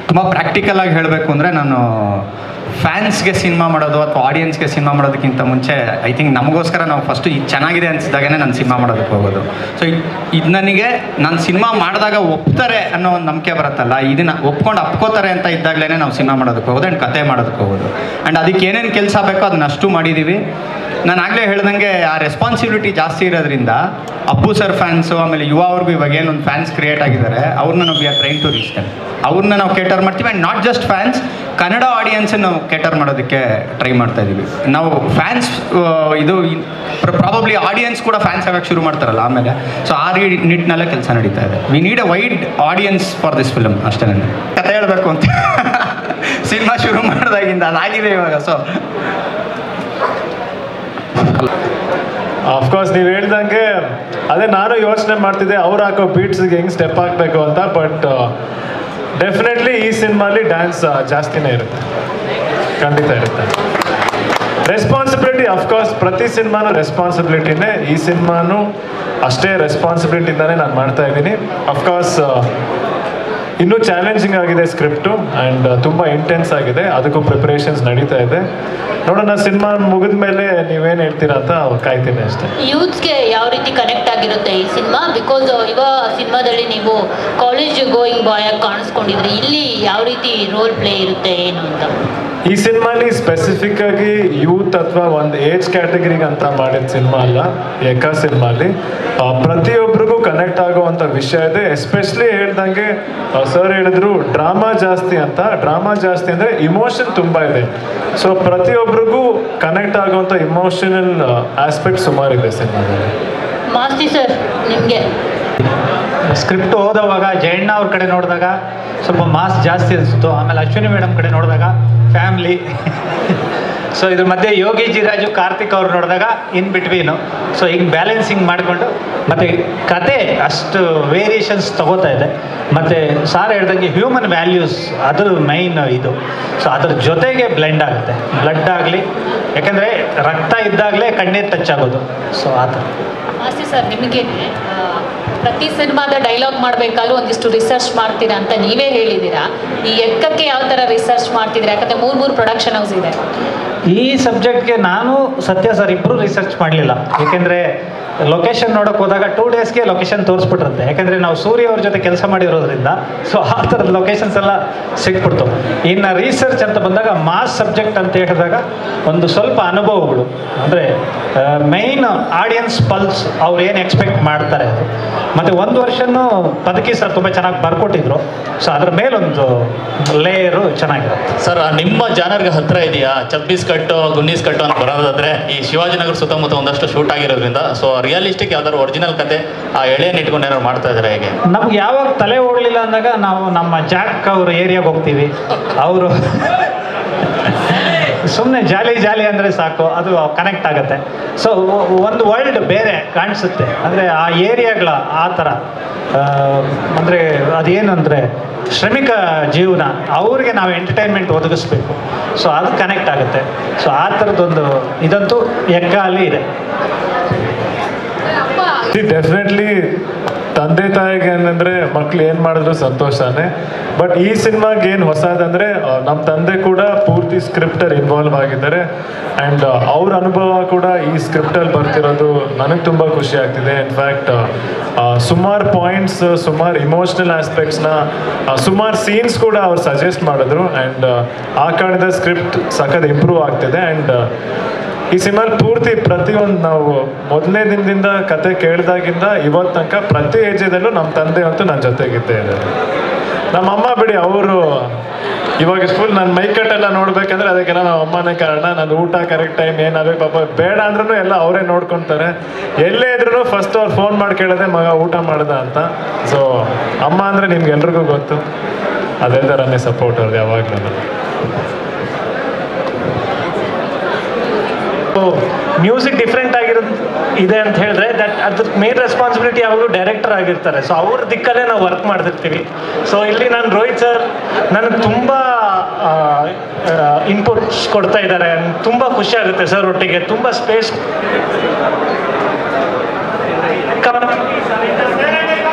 ತುಂಬ ಪ್ರಾಕ್ಟಿಕಲ್ ಆಗಿ ಹೇಳಬೇಕು ಅಂದರೆ, ನಾನು ಫ್ಯಾನ್ಸ್ಗೆ ಸಿನಿಮಾ ಮಾಡೋದು ಅಥವಾ ಆಡಿಯನ್ಸ್ಗೆ ಸಿನಿಮಾ ಮಾಡೋದಕ್ಕಿಂತ ಮುಂಚೆ ಐ ಥಿಂಕ್ ನಮಗೋಸ್ಕರ ನಾವು ಫಸ್ಟು ಇದು ಚೆನ್ನಾಗಿದೆ ಅನಿಸಿದಾಗೇ ನಾನು ಸಿನಿಮಾ ಮಾಡೋದಕ್ಕೆ ಹೋಗೋದು. ಸೊ ಇದು ನನಗೆ ನಾನು ಸಿನಿಮಾ ಮಾಡಿದಾಗ ಒಪ್ತಾರೆ ಅನ್ನೋ ಒಂದು ನಂಬಿಕೆ ಬರುತ್ತಲ್ಲ, ಇದನ್ನು ಒಪ್ಕೊಂಡು ಅಪ್ಕೋತಾರೆ ಅಂತ ಇದ್ದಾಗಲೇ ನಾವು ಸಿನಿಮಾ ಮಾಡೋದಕ್ಕೆ ಹೋಗೋದು ಆ್ಯಂಡ್ ಕತೆ ಮಾಡೋದಕ್ಕೆ ಹೋಗೋದು. ಆ್ಯಂಡ್ ಅದಕ್ಕೆ ಏನೇನು ಕೆಲಸ ಬೇಕೋ ಅದನ್ನ ಅಷ್ಟು ಮಾಡಿದ್ದೀವಿ. ನಾನು ಆಗಲೇ ಹೇಳ್ದಂಗೆ ಆ ರೆಸ್ಪಾನ್ಸಿಬಿಲಿಟಿ ಜಾಸ್ತಿ ಇರೋದ್ರಿಂದ ಅಪ್ಪು ಸರ್ ಫ್ಯಾನ್ಸು, ಆಮೇಲೆ ಯುವ ಅವ್ರಿಗೂ ಇವಾಗ ಏನೊಂದು ಫ್ಯಾನ್ಸ್ ಕ್ರಿಯೇಟ್ ಆಗಿದ್ದಾರೆ, ಅವ್ರನ್ನ ನಾವು we are trying to reach them. ಅವ್ರನ್ನ ನಾವು ಕೇಟರ್ ಮಾಡ್ತೀವಿ. And not just fans, Kannada ಆಡಿಯನ್ಸನ್ನು ನಾವು ಕೇಟರ್ ಮಾಡೋದಕ್ಕೆ ಟ್ರೈ ಮಾಡ್ತಾ ಇದ್ದೀವಿ. ನಾವು ಫ್ಯಾನ್ಸ್ ಇದು ಪ್ರಾಬಬ್ಲಿ ಆಡಿಯನ್ಸ್ ಕೂಡ ಫ್ಯಾನ್ಸ್ ಆಗೋಕ್ಕೆ ಶುರು ಮಾಡ್ತಾರಲ್ಲ ಆಮೇಲೆ. ಸೊ ಆ ನಿಟ್ಟಿನಲ್ಲೇ ಕೆಲಸ ನಡೀತಾ ಇದೆ. We need a wide audience for this film ಅಷ್ಟೇ. ನನಗೆ ಕತೆ ಹೇಳಬೇಕು ಅಂತ ಸಿನಿಮಾ ಶುರು ಮಾಡಿದಾಗಿಂದ ಅದಾಗಿದೆ ಇವಾಗ. ಸೊ ಅಫ್ಕೋರ್ಸ್ ನೀವು ಹೇಳ್ದಂಗೆ ಅದೇ ನಾನು ಯೋಚನೆ ಮಾಡ್ತಿದ್ದೆ ಅವ್ರು ಹಾಕೋ ಬೀಟ್ಸ್ಗೆ ಹೆಂಗೆ ಸ್ಟೆಪ್ ಹಾಕಬೇಕು ಅಂತ. ಬಟ್ ಡೆಫಿನೆಟ್ಲಿ ಈ ಸಿನಿಮಾಲಿ ಡ್ಯಾನ್ಸ್ ಜಾಸ್ತಿನೇ ಇರುತ್ತೆ, ಖಂಡಿತ ಇರುತ್ತೆ. ರೆಸ್ಪಾನ್ಸಿಬಿಲಿಟಿ ಅಫ್ಕೋರ್ಸ್ ಪ್ರತಿ ಸಿನಿಮಾನು ರೆಸ್ಪಾನ್ಸಿಬಿಲಿಟಿನೇ, ಈ ಸಿನಿಮಾನು ಅಷ್ಟೇ ರೆಸ್ಪಾನ್ಸಿಬಿಲಿಟಿಯಿಂದಾನೇ ನಾನು ಮಾಡ್ತಾ ಇದ್ದೀನಿ. ಅಫ್ಕೋರ್ಸ್ ಇನ್ನೂ ಚಾಲೆಂಜಿಂಗ್ ಆಗಿದೆ ಸ್ಕ್ರಿಪ್ಟು ಆ್ಯಂಡ್ ತುಂಬ ಇಂಟೆನ್ಸ್ ಆಗಿದೆ, ಅದಕ್ಕೂ ಪ್ರಿಪ್ರೇಷನ್ಸ್ ನಡೀತಾ ಇದೆ. ನೋಡೋಣ ಸಿನಿಮಾ ಮುಗಿದ ಮೇಲೆ ನೀವೇನು ಹೇಳ್ತೀರಾ ಅಂತ ಕಾಯ್ತೀನಿ ಅಷ್ಟೇ. ಯೂತ್ಸ್ಗೆ ಯಾವ ರೀತಿ ಕನೆಕ್ಟ್ ಆಗಿರುತ್ತೆ ಈ ಸಿನಿಮಾ? ಬಿಕಾಸ್ ಇವಾಗ ಸಿನಿಮಾದಲ್ಲಿ ನೀವು ಕಾಲೇಜ್ ಗೋಯಿಂಗ್ ಬಾಯ್ ಆಗಿ ಕಾಣಿಸ್ಕೊಂಡಿದ್ರಿ, ಇಲ್ಲಿ ಯಾವ ರೀತಿ ರೋಲ್ ಪ್ಲೇ ಇರುತ್ತೆ ಏನು ಅಂತ? ಈ ಸಿನಿಮಾಲಿ ಸ್ಪೆಸಿಫಿಕ್ ಆಗಿ ಯೂತ್ ಅಥವಾ ಒಂದು ಏಜ್ ಕ್ಯಾಟಗರಿಗೆ ಅಂತ ಮಾಡಿದ ಸಿನಿಮಾ ಅಲ್ಲ. ಏಕ ಸಿನಿಮಾಲಿ ಪ್ರತಿಯೊಬ್ಬರಿಗೂ ಕನೆಕ್ಟ್ ಆಗುವಂಥ ವಿಷಯ ಇದೆ. ಎಸ್ಪೆಷಲಿ ಹೇಳ್ದಂಗೆ ಸರ್ ಹೇಳಿದ್ರು ಡ್ರಾಮಾ ಜಾಸ್ತಿ ಅಂತ. ಡ್ರಾಮಾ ಜಾಸ್ತಿ ಅಂದರೆ ಇಮೋಷನ್ ತುಂಬ ಇದೆ. ಸೊ ಪ್ರತಿಯೊಬ್ಬರಿಗೂ ಕನೆಕ್ಟ್ ಆಗುವಂಥ ಇಮೋಷನಲ್ ಆಸ್ಪೆಕ್ಟ್ ಸುಮಾರಿದೆ ಸಿನಿಮಾದಲ್ಲಿ. ಮಾಸ್ತಿ ಸರ್, ನಿಮಗೆ ಸ್ಕ್ರಿಪ್ಟ್ ಓದೋವಾಗ ಜಯಣ್ಣ ಅವ್ರ ಕಡೆ ನೋಡಿದಾಗ ಸ್ವಲ್ಪ ಮಾಸ್ ಜಾಸ್ತಿ ಅನಿಸ್ತು. ಆಮೇಲೆ ಅಶ್ವಿನಿ ಮೇಡಮ್ ಕಡೆ ನೋಡಿದಾಗ ಫ್ಯಾಮ್ಲಿ. ಸೊ ಇದ್ರ ಮಧ್ಯೆ ಯೋಗಿ ಜಿರಾಜು ಕಾರ್ತಿಕ್ ಅವ್ರು ನೋಡಿದಾಗ ಇನ್ ಬಿಟ್ವೀನು. ಸೊ ಹಿಂಗೆ ಬ್ಯಾಲೆನ್ಸಿಂಗ್ ಮಾಡಿಕೊಂಡು ಮತ್ತು ಕತೆ ಅಷ್ಟು ವೇರಿಯೇಷನ್ಸ್ ತಗೋತಾ ಇದೆ. ಮತ್ತು ಸಾರ್ ಹೇಳ್ದಂಗೆ ಹ್ಯೂಮನ್ ವ್ಯಾಲ್ಯೂಸ್ ಅದ್ರ ಮೈನ್ ಇದು. ಸೊ ಅದ್ರ ಜೊತೆಗೆ ಬ್ಲೆಂಡ್ ಆಗುತ್ತೆ, ಬ್ಲಡ್ ಆಗಲಿ, ಯಾಕೆಂದರೆ ರಕ್ತ ಇದ್ದಾಗಲೇ ಕಣ್ಣೀರು ಟಚ್ ಆಗೋದು. ಸೊ ಆ ಥರ. ಮಾಸ್ತಿ ಸರ್, ನಿಮಗೆ ಪ್ರತಿ ಸಿನಿಮಾದ ಡೈಲಾಗ್ ಮಾಡಬೇಕಾದ್ರೂ ಒಂದಿಷ್ಟು ರಿಸರ್ಚ್ ಮಾಡ್ತೀರಾ ಅಂತ ನೀವೇ ಹೇಳಿದ್ದೀರಾ. ಈ ಎಕ್ಕಕ್ಕೆ ಯಾವ ಥರ ರಿಸರ್ಚ್ ಮಾಡ್ತಿದ್ದೀರಾ? ಯಾಕಂದರೆ ಮೂರು ಪ್ರೊಡಕ್ಷನ್ ಹೌಸ್ ಇದೆ. ಈ ಸಬ್ಜೆಕ್ಟ್ಗೆ ನಾನು ಸತ್ಯ ಸರ್ ಇಬ್ಬರು ರಿಸರ್ಚ್ ಮಾಡಲಿಲ್ಲ. ಏಕೆಂದರೆ ಲೊಕೇಶನ್ ನೋಡೋಕೆ ಹೋದಾಗ 2 ಡೇಸ್ಗೆ ಲೊಕೇಶನ್ ತೋರಿಸ್ಬಿಟ್ರಂತೆ. ಯಾಕೆಂದರೆ ನಾವು ಸೂರ್ಯ ಅವ್ರ ಜೊತೆ ಕೆಲಸ ಮಾಡಿರೋದ್ರಿಂದ ಸೊ ಆ ಥರದ ಲೊಕೇಶನ್ಸ್ ಎಲ್ಲ ಸಿಕ್ಬಿಡ್ತು. ಇನ್ನು ರಿಸರ್ಚ್ ಅಂತ ಬಂದಾಗ ಮಾಸ್ ಸಬ್ಜೆಕ್ಟ್ ಅಂತ ಹೇಳಿದಾಗ ಒಂದು ಸ್ವಲ್ಪ ಅನುಭವಗಳು, ಅಂದರೆ ಮೈನ್ ಆಡಿಯನ್ಸ್ ಪಲ್ಸ್, ಅವ್ರು ಏನು ಎಕ್ಸ್ಪೆಕ್ಟ್ ಮಾಡ್ತಾರೆ ಅದು. ಮತ್ತು 1 ವರ್ಷನೂ ಪದಕಿ ಸರ್ ತುಂಬ ಚೆನ್ನಾಗಿ ಬರ್ಕೊಟ್ಟಿದ್ರು. ಸೊ ಅದ್ರ ಮೇಲೊಂದು ಲೇಯರು ಚೆನ್ನಾಗಿರುತ್ತೆ ಸರ್. ನಿಮ್ಮ ಜಾನರ್ಗೆ ಹತ್ತಿರ ಇದೆಯಾ? ಚಪ್ಪೀಸ್ ಕಟ್ಟು, ಗುನ್ನೀಸ್ ಕಟ್ಟು ಅಂತ ಬರೋದಾದ್ರೆ ಈ ಶಿವಾಜಿನಗರ ಸುತ್ತಮುತ್ತ ಒಂದಷ್ಟು ಶೂಟ್ ಆಗಿರೋದ್ರಿಂದ ಸೊ ರಿಯಲಿಸ್ಟಿಕ್ ಯಾವ್ದಾದ್ರು ಒರಿಜಿನಲ್ ಕತೆ ಆ ಎಳೆಯನ್ನು ಇಟ್ಕೊಂಡು ಏನಾದ್ರು ಮಾಡ್ತಾ ಇದ್ದಾರೆ ಹೇಗೆ? ನಮ್ಗೆ ಯಾವಾಗ ತಲೆ ಓಡಲಿಲ್ಲ ಅಂದಾಗ ನಾವು ನಮ್ಮ ಜಾಕ್ ಅವ್ರ ಏರಿಯಾಗೆ ಹೋಗ್ತೀವಿ. ಅವರು ಸುಮ್ಮನೆ ಜಾಲಿ ಜಾಲಿ ಅಂದರೆ ಸಾಕು, ಅದು ಕನೆಕ್ಟ್ ಆಗುತ್ತೆ. ಸೊ ಒಂದು ವರ್ಲ್ಡ್ ಬೇರೆ ಕಾಣಿಸುತ್ತೆ. ಅಂದರೆ ಆ ಏರಿಯಾಗಳ ಆ ಥರ, ಅಂದರೆ ಅದೇನಂದರೆ ಶ್ರಮಿಕ ಜೀವನ, ಅವ್ರಿಗೆ ನಾವು ಎಂಟರ್ಟೈನ್ಮೆಂಟ್ ಒದಗಿಸ್ಬೇಕು. ಸೊ ಅದು ಕನೆಕ್ಟ್ ಆಗುತ್ತೆ. ಸೊ ಆ ಥರದ್ದೊಂದು ಇದಂತೂ ಎಗ್ಗಾಲಿ ಇದೆ. ಡೆಫಿನೆಟ್ಲಿ ತಂದೆ ತಾಯಿಗೆ ಏನಂದರೆ ಮಕ್ಳು ಏನು ಮಾಡಿದ್ರು ಸಂತೋಷನೇ. ಬಟ್ ಈ ಸಿನಿಮಾಗೆ ಏನು ಹೊಸದಂದರೆ ನಮ್ಮ ತಂದೆ ಕೂಡ ಪೂರ್ತಿ ಸ್ಕ್ರಿಪ್ಟಲ್ಲಿ ಇನ್ವಾಲ್ವ್ ಆಗಿದ್ದಾರೆ. ಆ್ಯಂಡ್ ಅವ್ರ ಅನುಭವ ಕೂಡ ಈ ಸ್ಕ್ರಿಪ್ಟಲ್ಲಿ ಬರ್ತಿರೋದು ನನಗೆ ತುಂಬ ಖುಷಿ ಆಗ್ತಿದೆ. ಇನ್ಫ್ಯಾಕ್ಟ್ ಸುಮಾರು ಪಾಯಿಂಟ್ಸ್, ಸುಮಾರು ಇಮೋಷ್ನಲ್ ಆಸ್ಪೆಕ್ಟ್ಸ್ನ, ಸುಮಾರು ಸೀನ್ಸ್ ಕೂಡ ಅವ್ರು ಸಜೆಸ್ಟ್ ಮಾಡಿದ್ರು. ಆ್ಯಂಡ್ ಆ ಕಾರಣದ ಸ್ಕ್ರಿಪ್ಟ್ ಸಖತ್ ಇಂಪ್ರೂವ್ ಆಗ್ತಿದೆ. ಆ್ಯಂಡ್ ಈ ಸಿನಿಮಾಲಿ ಪೂರ್ತಿ ಪ್ರತಿಯೊಂದು ನಾವು ಮೊದಲನೇ ದಿನದಿಂದ ಕತೆ ಕೇಳಿದಾಗಿಂದ ಇವತ್ತು ತನಕ ಪ್ರತಿ ಹೆಜ್ಜೆದಲ್ಲೂ ನಮ್ಮ ತಂದೆ ಅಂತೂ ನನ್ನ ಜೊತೆಗಿದ್ದೇ ಇದ್ದಾರೆ. ನಮ್ಮಮ್ಮ ಬಿಡಿ, ಅವರು ಇವಾಗ ಫುಲ್ ನನ್ನ ಮೈಕಟ್ಟೆಲ್ಲ ನೋಡ್ಬೇಕಂದ್ರೆ ಅದಕ್ಕೆಲ್ಲ ನಮ್ಮ ಅಮ್ಮನೇ ಕಾರಣ. ನಾನು ಊಟ ಕರೆಕ್ಟ್ ಟೈಮ್ ಏನಾಗಬೇಕು ಪಾಪ ಬೇಡ ಅಂದ್ರೂ ಎಲ್ಲ ಅವರೇ ನೋಡ್ಕೊತಾರೆ. ಎಲ್ಲೇ ಇದ್ರೂ ಫಸ್ಟ್ ಅವ್ರು ಫೋನ್ ಮಾಡಿ ಕೇಳೋದೆ ಮಗ ಊಟ ಮಾಡ್ದ ಅಂತ. ಸೊ ಅಮ್ಮ ಅಂದರೆ ನಿಮ್ಗೆ ಎಲ್ರಿಗೂ ಗೊತ್ತು, ಅದೇ ಥರನೇ ಸಪೋರ್ಟ್ ಅವ್ರದ್ದು ಯಾವಾಗಲೂ. ಮ್ಯೂಸಿಕ್ ಡಿಫ್ರೆಂಟ್ ಆಗಿರೋದು ಇದೆ ಅಂತ ಹೇಳಿದ್ರೆ ಅದ್ರ ಮೇನ್ ರೆಸ್ಪಾನ್ಸಿಬಿಲಿಟಿ ಯಾವಾಗಲೂ ಡೈರೆಕ್ಟರ್ ಆಗಿರ್ತಾರೆ. ಸೊ ಅವ್ರ ದಿಕ್ಕಲ್ಲೇ ನಾವು ವರ್ಕ್ ಮಾಡ್ತಿರ್ತೀವಿ. ಸೊ ಇಲ್ಲಿ ನಾನು ರೋಹಿತ್ ಸರ್ ನನಗೆ ತುಂಬ ಇನ್ಪುಟ್ಸ್ ಕೊಡ್ತಾ ಇದ್ದಾರೆ. ತುಂಬ ಖುಷಿ ಆಗುತ್ತೆ ಸರ್ ಒಟ್ಟಿಗೆ. ತುಂಬ ಸ್ಪೇಸ್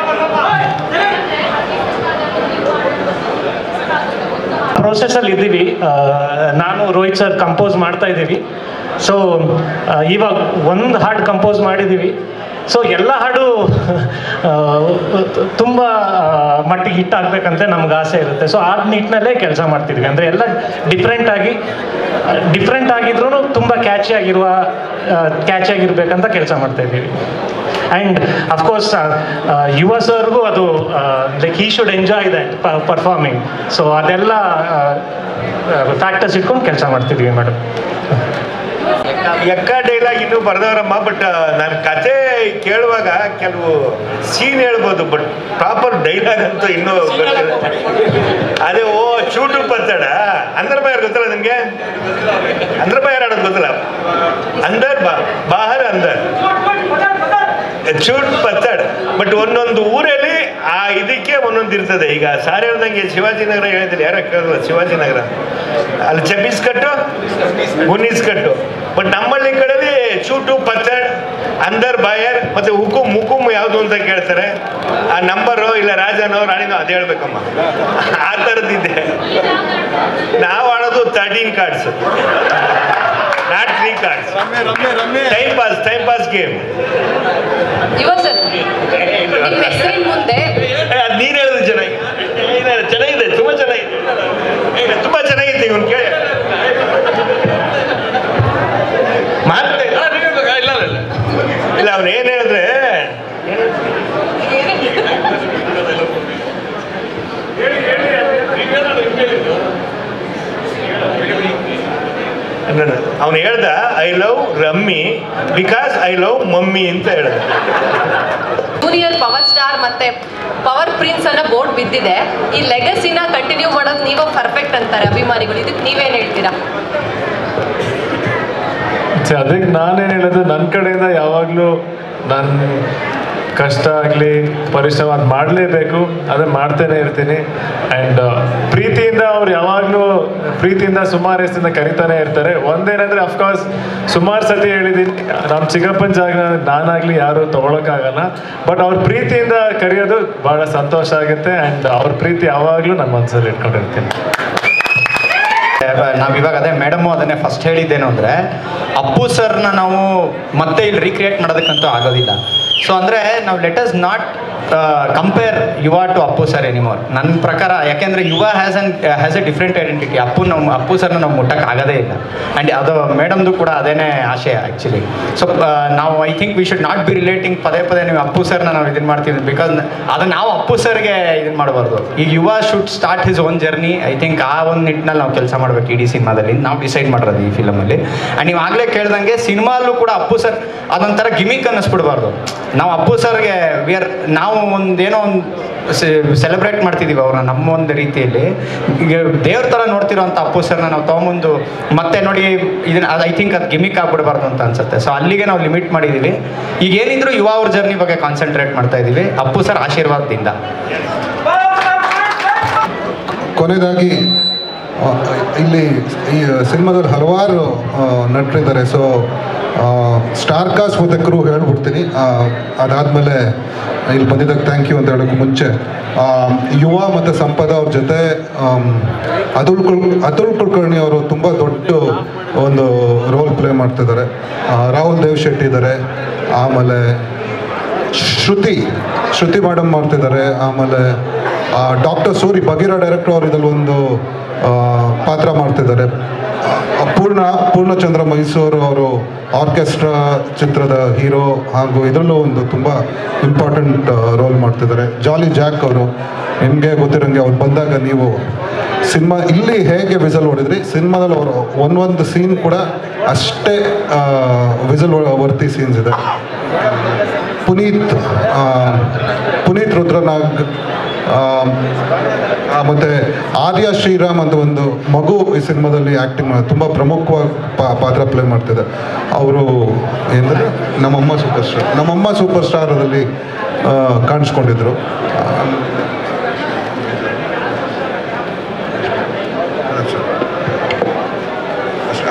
ಪ್ರೋಸೆಸ್ಸಲ್ಲಿ ಇದ್ದೀವಿ. ನಾನು ರೋಹಿತ್ ಸರ್ ಕಂಪೋಸ್ ಮಾಡ್ತಾ ಇದ್ದೀವಿ. ಸೊ ಇವಾಗ ಒಂದು ಹಾಡು ಕಂಪೋಸ್ ಮಾಡಿದ್ದೀವಿ. ಸೊ ಎಲ್ಲ ಹಾಡು ತುಂಬ ಮಟ್ಟಿಗೆ ಹಿಟ್ ಆಗಬೇಕಂತ ನಮ್ಗೆ ಆಸೆ ಇರುತ್ತೆ. ಸೊ ಆ ನಿಟ್ಟಿನಲ್ಲೇ ಕೆಲಸ ಮಾಡ್ತಿದ್ವಿ. ಅಂದರೆ ಎಲ್ಲ ಡಿಫ್ರೆಂಟ್ ಆಗಿದ್ರೂ ತುಂಬ ಕ್ಯಾಚಿ ಆಗಿರ್ಬೇಕಂತ ಕೆಲಸ ಮಾಡ್ತಾ ಇದ್ದೀವಿ. ಆ್ಯಂಡ್ ಅಫ್ಕೋರ್ಸ್ ಯುವ ಸರ್ಗೂ ಅದು like he should enjoy that performing. So ಅದೆಲ್ಲ ಫ್ಯಾಕ್ಟರ್ಸ್ ಇಟ್ಕೊಂಡು ಕೆಲಸ ಮಾಡ್ತಿದ್ವಿ ಮೇಡಮ್. ಎಕ್ಕ ಡೈಲಾಗ್ ಇನ್ನೂ ಬರ್ದವ್ರಮ್ಮ, ಬಟ್ ನಾನು ಕತೆ ಕೇಳುವಾಗ ಕೆಲವು ಸೀನ್ ಹೇಳ್ಬೋದು, ಬಟ್ ಪ್ರಾಪರ್ ಡೈಲಾಗ್ ಅಂತೂ ಇನ್ನೂ ಗೊತ್ತಿಲ್ಲ. ಅದೇ ಚೂಟು ಪತ್ತಡ ಅಂದರ್ ಬಾಯರ್ ಗೊತ್ತಲ್ಲ ನಿಮಗೆ? ಅಂದರ್ ಬಾಯರ್ ಆಡೋದು ಗೊತ್ತಲ್ಲ? ಅಂದರ್ ಬಾಹರ್ ಅಂದರ್ ಚೂಟ್ ಪತ್ತಡ್. ಬಟ್ ಒಂದೊಂದು ಊರಲ್ಲಿ ಆ ಇದಕ್ಕೆ ಒಂದೊಂದು ಇರ್ತದೆ. ಈಗ ಸಾರ್ ಹೇಳ್ದಂಗೆ ಶಿವಾಜಿನಗರ ಹೇಳಿದ್ರೆ ಯಾರ ಕೇಳಲ್ಲ, ಶಿವಾಜಿನಗರ ಅಲ್ಲಿ ಚಬೀಸ್ ಕಟ್ಟು ಗುನೀಸ್ ಕಟ್ಟು. ಬಟ್ ನಮ್ಮಳ್ಳಿ ಕಡೆಯಲ್ಲಿ ಚೂಟು ಪತ್ತಡ್ ಅಂದರ್ ಬಾಯರ್ ಮತ್ತೆ ಮುಕುಮ್ ಯಾವುದು ಅಂತ ಕೇಳ್ತಾರೆ. ಆ ನಂಬರು ಇಲ್ಲ ರಾಜನೋ ರಾಣಿನೋ ಅದು ಹೇಳ್ಬೇಕಮ್ಮ, ಆ ಥರದ್ದಿದೆ. ನಾವು ಆಡೋದು 13 cards, not 3 cards. Time pass game. ಮುಂದೆ ಅದು ನೀನು ಹೇಳೋದು ಚೆನ್ನಾಗಿದೆ, ತುಂಬ ಚೆನ್ನಾಗಿದೆ, ತುಂಬ ಚೆನ್ನಾಗಿದೆ. ಇವನು ಕೇಳಿ ಇಲ್ಲ, ಅವನು ಏನು ಹೇಳಿದ್ರೆ ಅವನು ಹೇಳ್ದ I love rummy because I love mummy ಅಂತ ಹೇಳ್ದ. ಜೂನಿಯರ್ ಪವರ್ ಸ್ಟಾರ್ ಮತ್ತೆ ಪವರ್ ಪ್ರಿನ್ಸ್ ಅನ್ನೋ ಬೋರ್ಡ್ ಬಿದ್ದಿದೆ. ಈ ಲೆಗಸಿನ ಕಂಟಿನ್ಯೂ ಮಾಡೋದು ನೀವು ಪರ್ಫೆಕ್ಟ್ ಅಂತಾರೆ ಅಭಿಮಾನಿಗಳು. ಇದಕ್ಕೆ ನೀವೇನು ಹೇಳ್ತೀರಾ? ಅದಕ್ಕೆ ನಾನೇನು ಹೇಳೋದು, ನನ್ನ ಕಡೆಯಿಂದ ಯಾವಾಗಲೂ ನಾನು ಕಷ್ಟ ಆಗಲಿ ಪರಿಶ್ರಮ ಅದು ಮಾಡಲೇಬೇಕು, ಅದನ್ನು ಮಾಡ್ತಾನೆ ಇರ್ತೀನಿ. ಆ್ಯಂಡ್ ಪ್ರೀತಿಯಿಂದ ಅವ್ರು ಯಾವಾಗಲೂ ಪ್ರೀತಿಯಿಂದ ಸುಮಾರು ಹೆಸರಿಂದ ಕರಿತಾನೆ ಇರ್ತಾರೆ. ಒಂದೇನಂದರೆ ಅಫ್ಕೋರ್ಸ್ ಸುಮಾರು ಸತಿ ಹೇಳಿದ್ದೀನಿ, ನಮ್ಮ ಚಿಕ್ಕಪ್ಪನ ಜಾಗ ನಾನಾಗಲಿ ಯಾರು ತೊಗೊಳಕ್ಕಾಗಲ್ಲ. ಬಟ್ ಅವ್ರ ಪ್ರೀತಿಯಿಂದ ಕರೆಯೋದು ಭಾಳ ಸಂತೋಷ ಆಗುತ್ತೆ. ಆ್ಯಂಡ್ ಅವ್ರ ಪ್ರೀತಿ ಯಾವಾಗಲೂ ನನ್ನ ಮನಸ್ಸಲ್ಲಿ ಇಟ್ಕೊಂಡಿರ್ತೀನಿ. ನಾವಿವಾಗ ಅದೇ ಮೇಡಮು ಅದನ್ನೇ ಫಸ್ಟ್ ಹೇಳಿದ್ದೇನು ಅಂದರೆ, ಅಪ್ಪು ಸರ್ನ ನಾವು ಮತ್ತೆ ಇಲ್ಲಿ ರೀಕ್ರಿಯೇಟ್ ಮಾಡೋದಕ್ಕಂತೂ ಆಗೋದಿಲ್ಲ. ಸೊ ಅಂದರೆ ನಾವು let us not compare Yuva to Appu sir anymore ನನ್ನ ಪ್ರಕಾರ. ಯಾಕೆಂದರೆ Yuva has a different identity. Appu ಸರ್ನ ನಾವು ಮುಟ್ಟಕ್ಕೆ ಆಗೋದೇ ಇಲ್ಲ. ಆ್ಯಂಡ್ ಅದು ಮೇಡಮ್ದು ಕೂಡ ಅದೇನೇ ಆಶಯ ಆ್ಯಕ್ಚುಲಿ. ಸೊ ನಾವು I think we should not be relating ಪದೇ ನೀವು ಅಪ್ಪು ಸರ್ನ ನಾವು ಇದನ್ನು ಮಾಡ್ತೀವಿ ಬಿಕಾಸ್ ಅದು ನಾವು ಅಪ್ಪು ಸರ್ಗೆ ಇದನ್ನು ಮಾಡಬಾರ್ದು. ಈಗ ಯುವ should start his own journey. I think ಆ ಒಂದು ನಿಟ್ಟಿನಲ್ಲಿ ನಾವು ಕೆಲಸ ಮಾಡಬೇಕು ಇಡೀ ಸಿನಿಮಾದಲ್ಲಿ. ನಾವು ಡಿಸೈಡ್ ಮಾಡಿರೋದು ಈ ಫಿಲಮಲ್ಲಿ. ಆ್ಯಂಡ್ ನೀವು ಆಗಲೇ ಕೇಳ್ದಂಗೆ ಸಿನಿಮಾಲ್ಲೂ ಕೂಡ ಅಪ್ಪು ಸರ್ ಅದೊಂಥರ ಗಿಮಿಕ್ ಅನ್ನಿಸ್ಬಿಡ್ಬಾರ್ದು. ನಾವು ಅಪ್ಪು ಸರ್ಗೆ ನಾವು ಒಂದೇನೋ ಒಂದು ಸೆಲೆಬ್ರೇಟ್ ಮಾಡ್ತಿದ್ದೀವಿ ಅವ್ರನ್ನ ನಮ್ಮ ಒಂದು ರೀತಿಯಲ್ಲಿ. ಈಗ ದೇವ್ರ ಥರ ನೋಡ್ತಿರೋಂಥ ಅಪ್ಪು ಸರ್ನ ನಾವು ತೊಗೊಂಬಂದು ಮತ್ತೆ ನೋಡಿ ಇದನ್ನ ಅದು ಐ ಥಿಂಕ್ ಅದು ಗಿಮಿಕ್ ಆಗ್ಬಿಡಬಾರ್ದು ಅಂತ ಅನ್ಸುತ್ತೆ. ಸೊ ಅಲ್ಲಿಗೆ ನಾವು ಲಿಮಿಟ್ ಮಾಡಿದ್ದೀವಿ. ಈಗ ಏನಿದ್ರು ಯುವ ಅವ್ರ ಜರ್ನಿ ಬಗ್ಗೆ ಕಾನ್ಸಂಟ್ರೇಟ್ ಮಾಡ್ತಾ ಇದ್ದೀವಿ ಅಪ್ಪು ಸರ್ ಆಶೀರ್ವಾದದಿಂದ. ಕೊನೆಯದಾಗಿ ಇಲ್ಲಿ ಈ ಸಿನಿಮಾದಲ್ಲಿ ಹಲವಾರು ನಟರಿದ್ದಾರೆ. ಸೊ ಸ್ಟಾರ್ ಕಾಸ್ಟ್ ಮತ್ತು ಕ್ರೂ ಹೇಳ್ಬಿಡ್ತೀನಿ. ಅದಾದಮೇಲೆ ಇಲ್ಲಿ ಬಂದಿದ್ದಕ್ಕೆ ಥ್ಯಾಂಕ್ ಯು ಅಂತ ಹೇಳೋಕ್ಕೆ ಮುಂಚೆ ಯುವ ಮತ್ತು ಸಂಪದ ಅವ್ರ ಜೊತೆ ಅತುಲ್ ಕುಲಕರ್ಣಿ ಅವರು ತುಂಬ ದೊಡ್ಡ ಒಂದು ರೋಲ್ ಪ್ಲೇ ಮಾಡ್ತಿದ್ದಾರೆ. ರಾಹುಲ್ ದೇವ್ ಶೆಟ್ಟಿ ಇದ್ದಾರೆ, ಆಮೇಲೆ ಶ್ರುತಿ ಮೇಡಮ್ ಮಾಡ್ತಿದ್ದಾರೆ, ಆಮೇಲೆ ಡಾಕ್ಟರ್ ಸೂರಿ ಬಗೀರಾ ಡೈರೆಕ್ಟರ್ ಅವರು ಇದರಲ್ಲಿ ಒಂದು ಪಾತ್ರ ಮಾಡ್ತಿದ್ದಾರೆ. ಪೂರ್ಣಚಂದ್ರ ಮೈಸೂರು ಅವರು ಆರ್ಕೆಸ್ಟ್ರಾ ಚಿತ್ರದ ಹೀರೋ ಹಾಗೂ ಇದರಲ್ಲೂ ಒಂದು ತುಂಬ ಇಂಪಾರ್ಟೆಂಟ್ ರೋಲ್ ಮಾಡ್ತಿದ್ದಾರೆ. ಜಾಲಿ ಜಾಕ್ ಅವರು, ನಿಮಗೆ ಗೊತ್ತಿರೋಂಗೆ ಅವ್ರು ಬಂದಾಗ ನೀವು ಸಿನಿಮಾ ಇಲ್ಲಿ ಹೇಗೆ ವಿಸಲ್ ಹೊಡಿದ್ರಿ, ಸಿನಿಮಾದಲ್ಲಿ ಅವರು ಒಂದೊಂದು ಸೀನ್ ಕೂಡ ಅಷ್ಟೇ ವಿಸಲ್ ವರ್ತಿ ಸೀನ್ಸ್ ಇದೆ. ಪುನೀತ್ ರುದ್ರನಾಗ್ ಮತ್ತು ಆರ್ಯ ಶ್ರೀರಾಮ್ ಅಂತ ಒಂದು ಮಗು ಈ ಸಿನಿಮಾದಲ್ಲಿ ಆ್ಯಕ್ಟಿಂಗ್ ಮಾಡಿ ತುಂಬ ಪ್ರಮುಖವಾಗಿ ಪಾತ್ರ ಪ್ಲೇ ಮಾಡ್ತಿದೆ. ಅವರು ಏನಂದರೆ ನಮ್ಮಮ್ಮ ಸೂಪರ್ ಸ್ಟಾರದಲ್ಲಿ ಕಾಣಿಸ್ಕೊಂಡಿದ್ರು.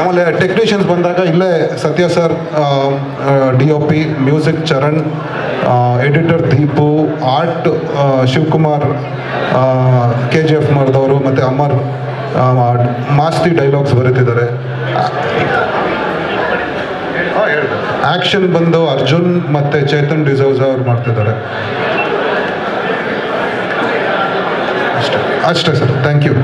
ಆಮೇಲೆ ಟೆಕ್ನಿಷಿಯನ್ಸ್ ಬಂದಾಗ ಇಲ್ಲೇ ಸತ್ಯ sir, DOP, music Charan, editor Deepu, art Shivakumar, KGF ಮಾಡಿದವರು, ಮತ್ತು ಅಮರ್ ಮಾಸ್ತಿ ಡೈಲಾಗ್ಸ್ ಬರೀತಿದ್ದಾರೆ. ಆ್ಯಕ್ಷನ್ ಬಂದು ಅರ್ಜುನ್ ಮತ್ತು ಚೇತನ್ ಡಿಸೋಜ ಅವ್ರು ಮಾಡ್ತಿದ್ದಾರೆ. ಅಷ್ಟೇ ಸರ್, ಥ್ಯಾಂಕ್ ಯು.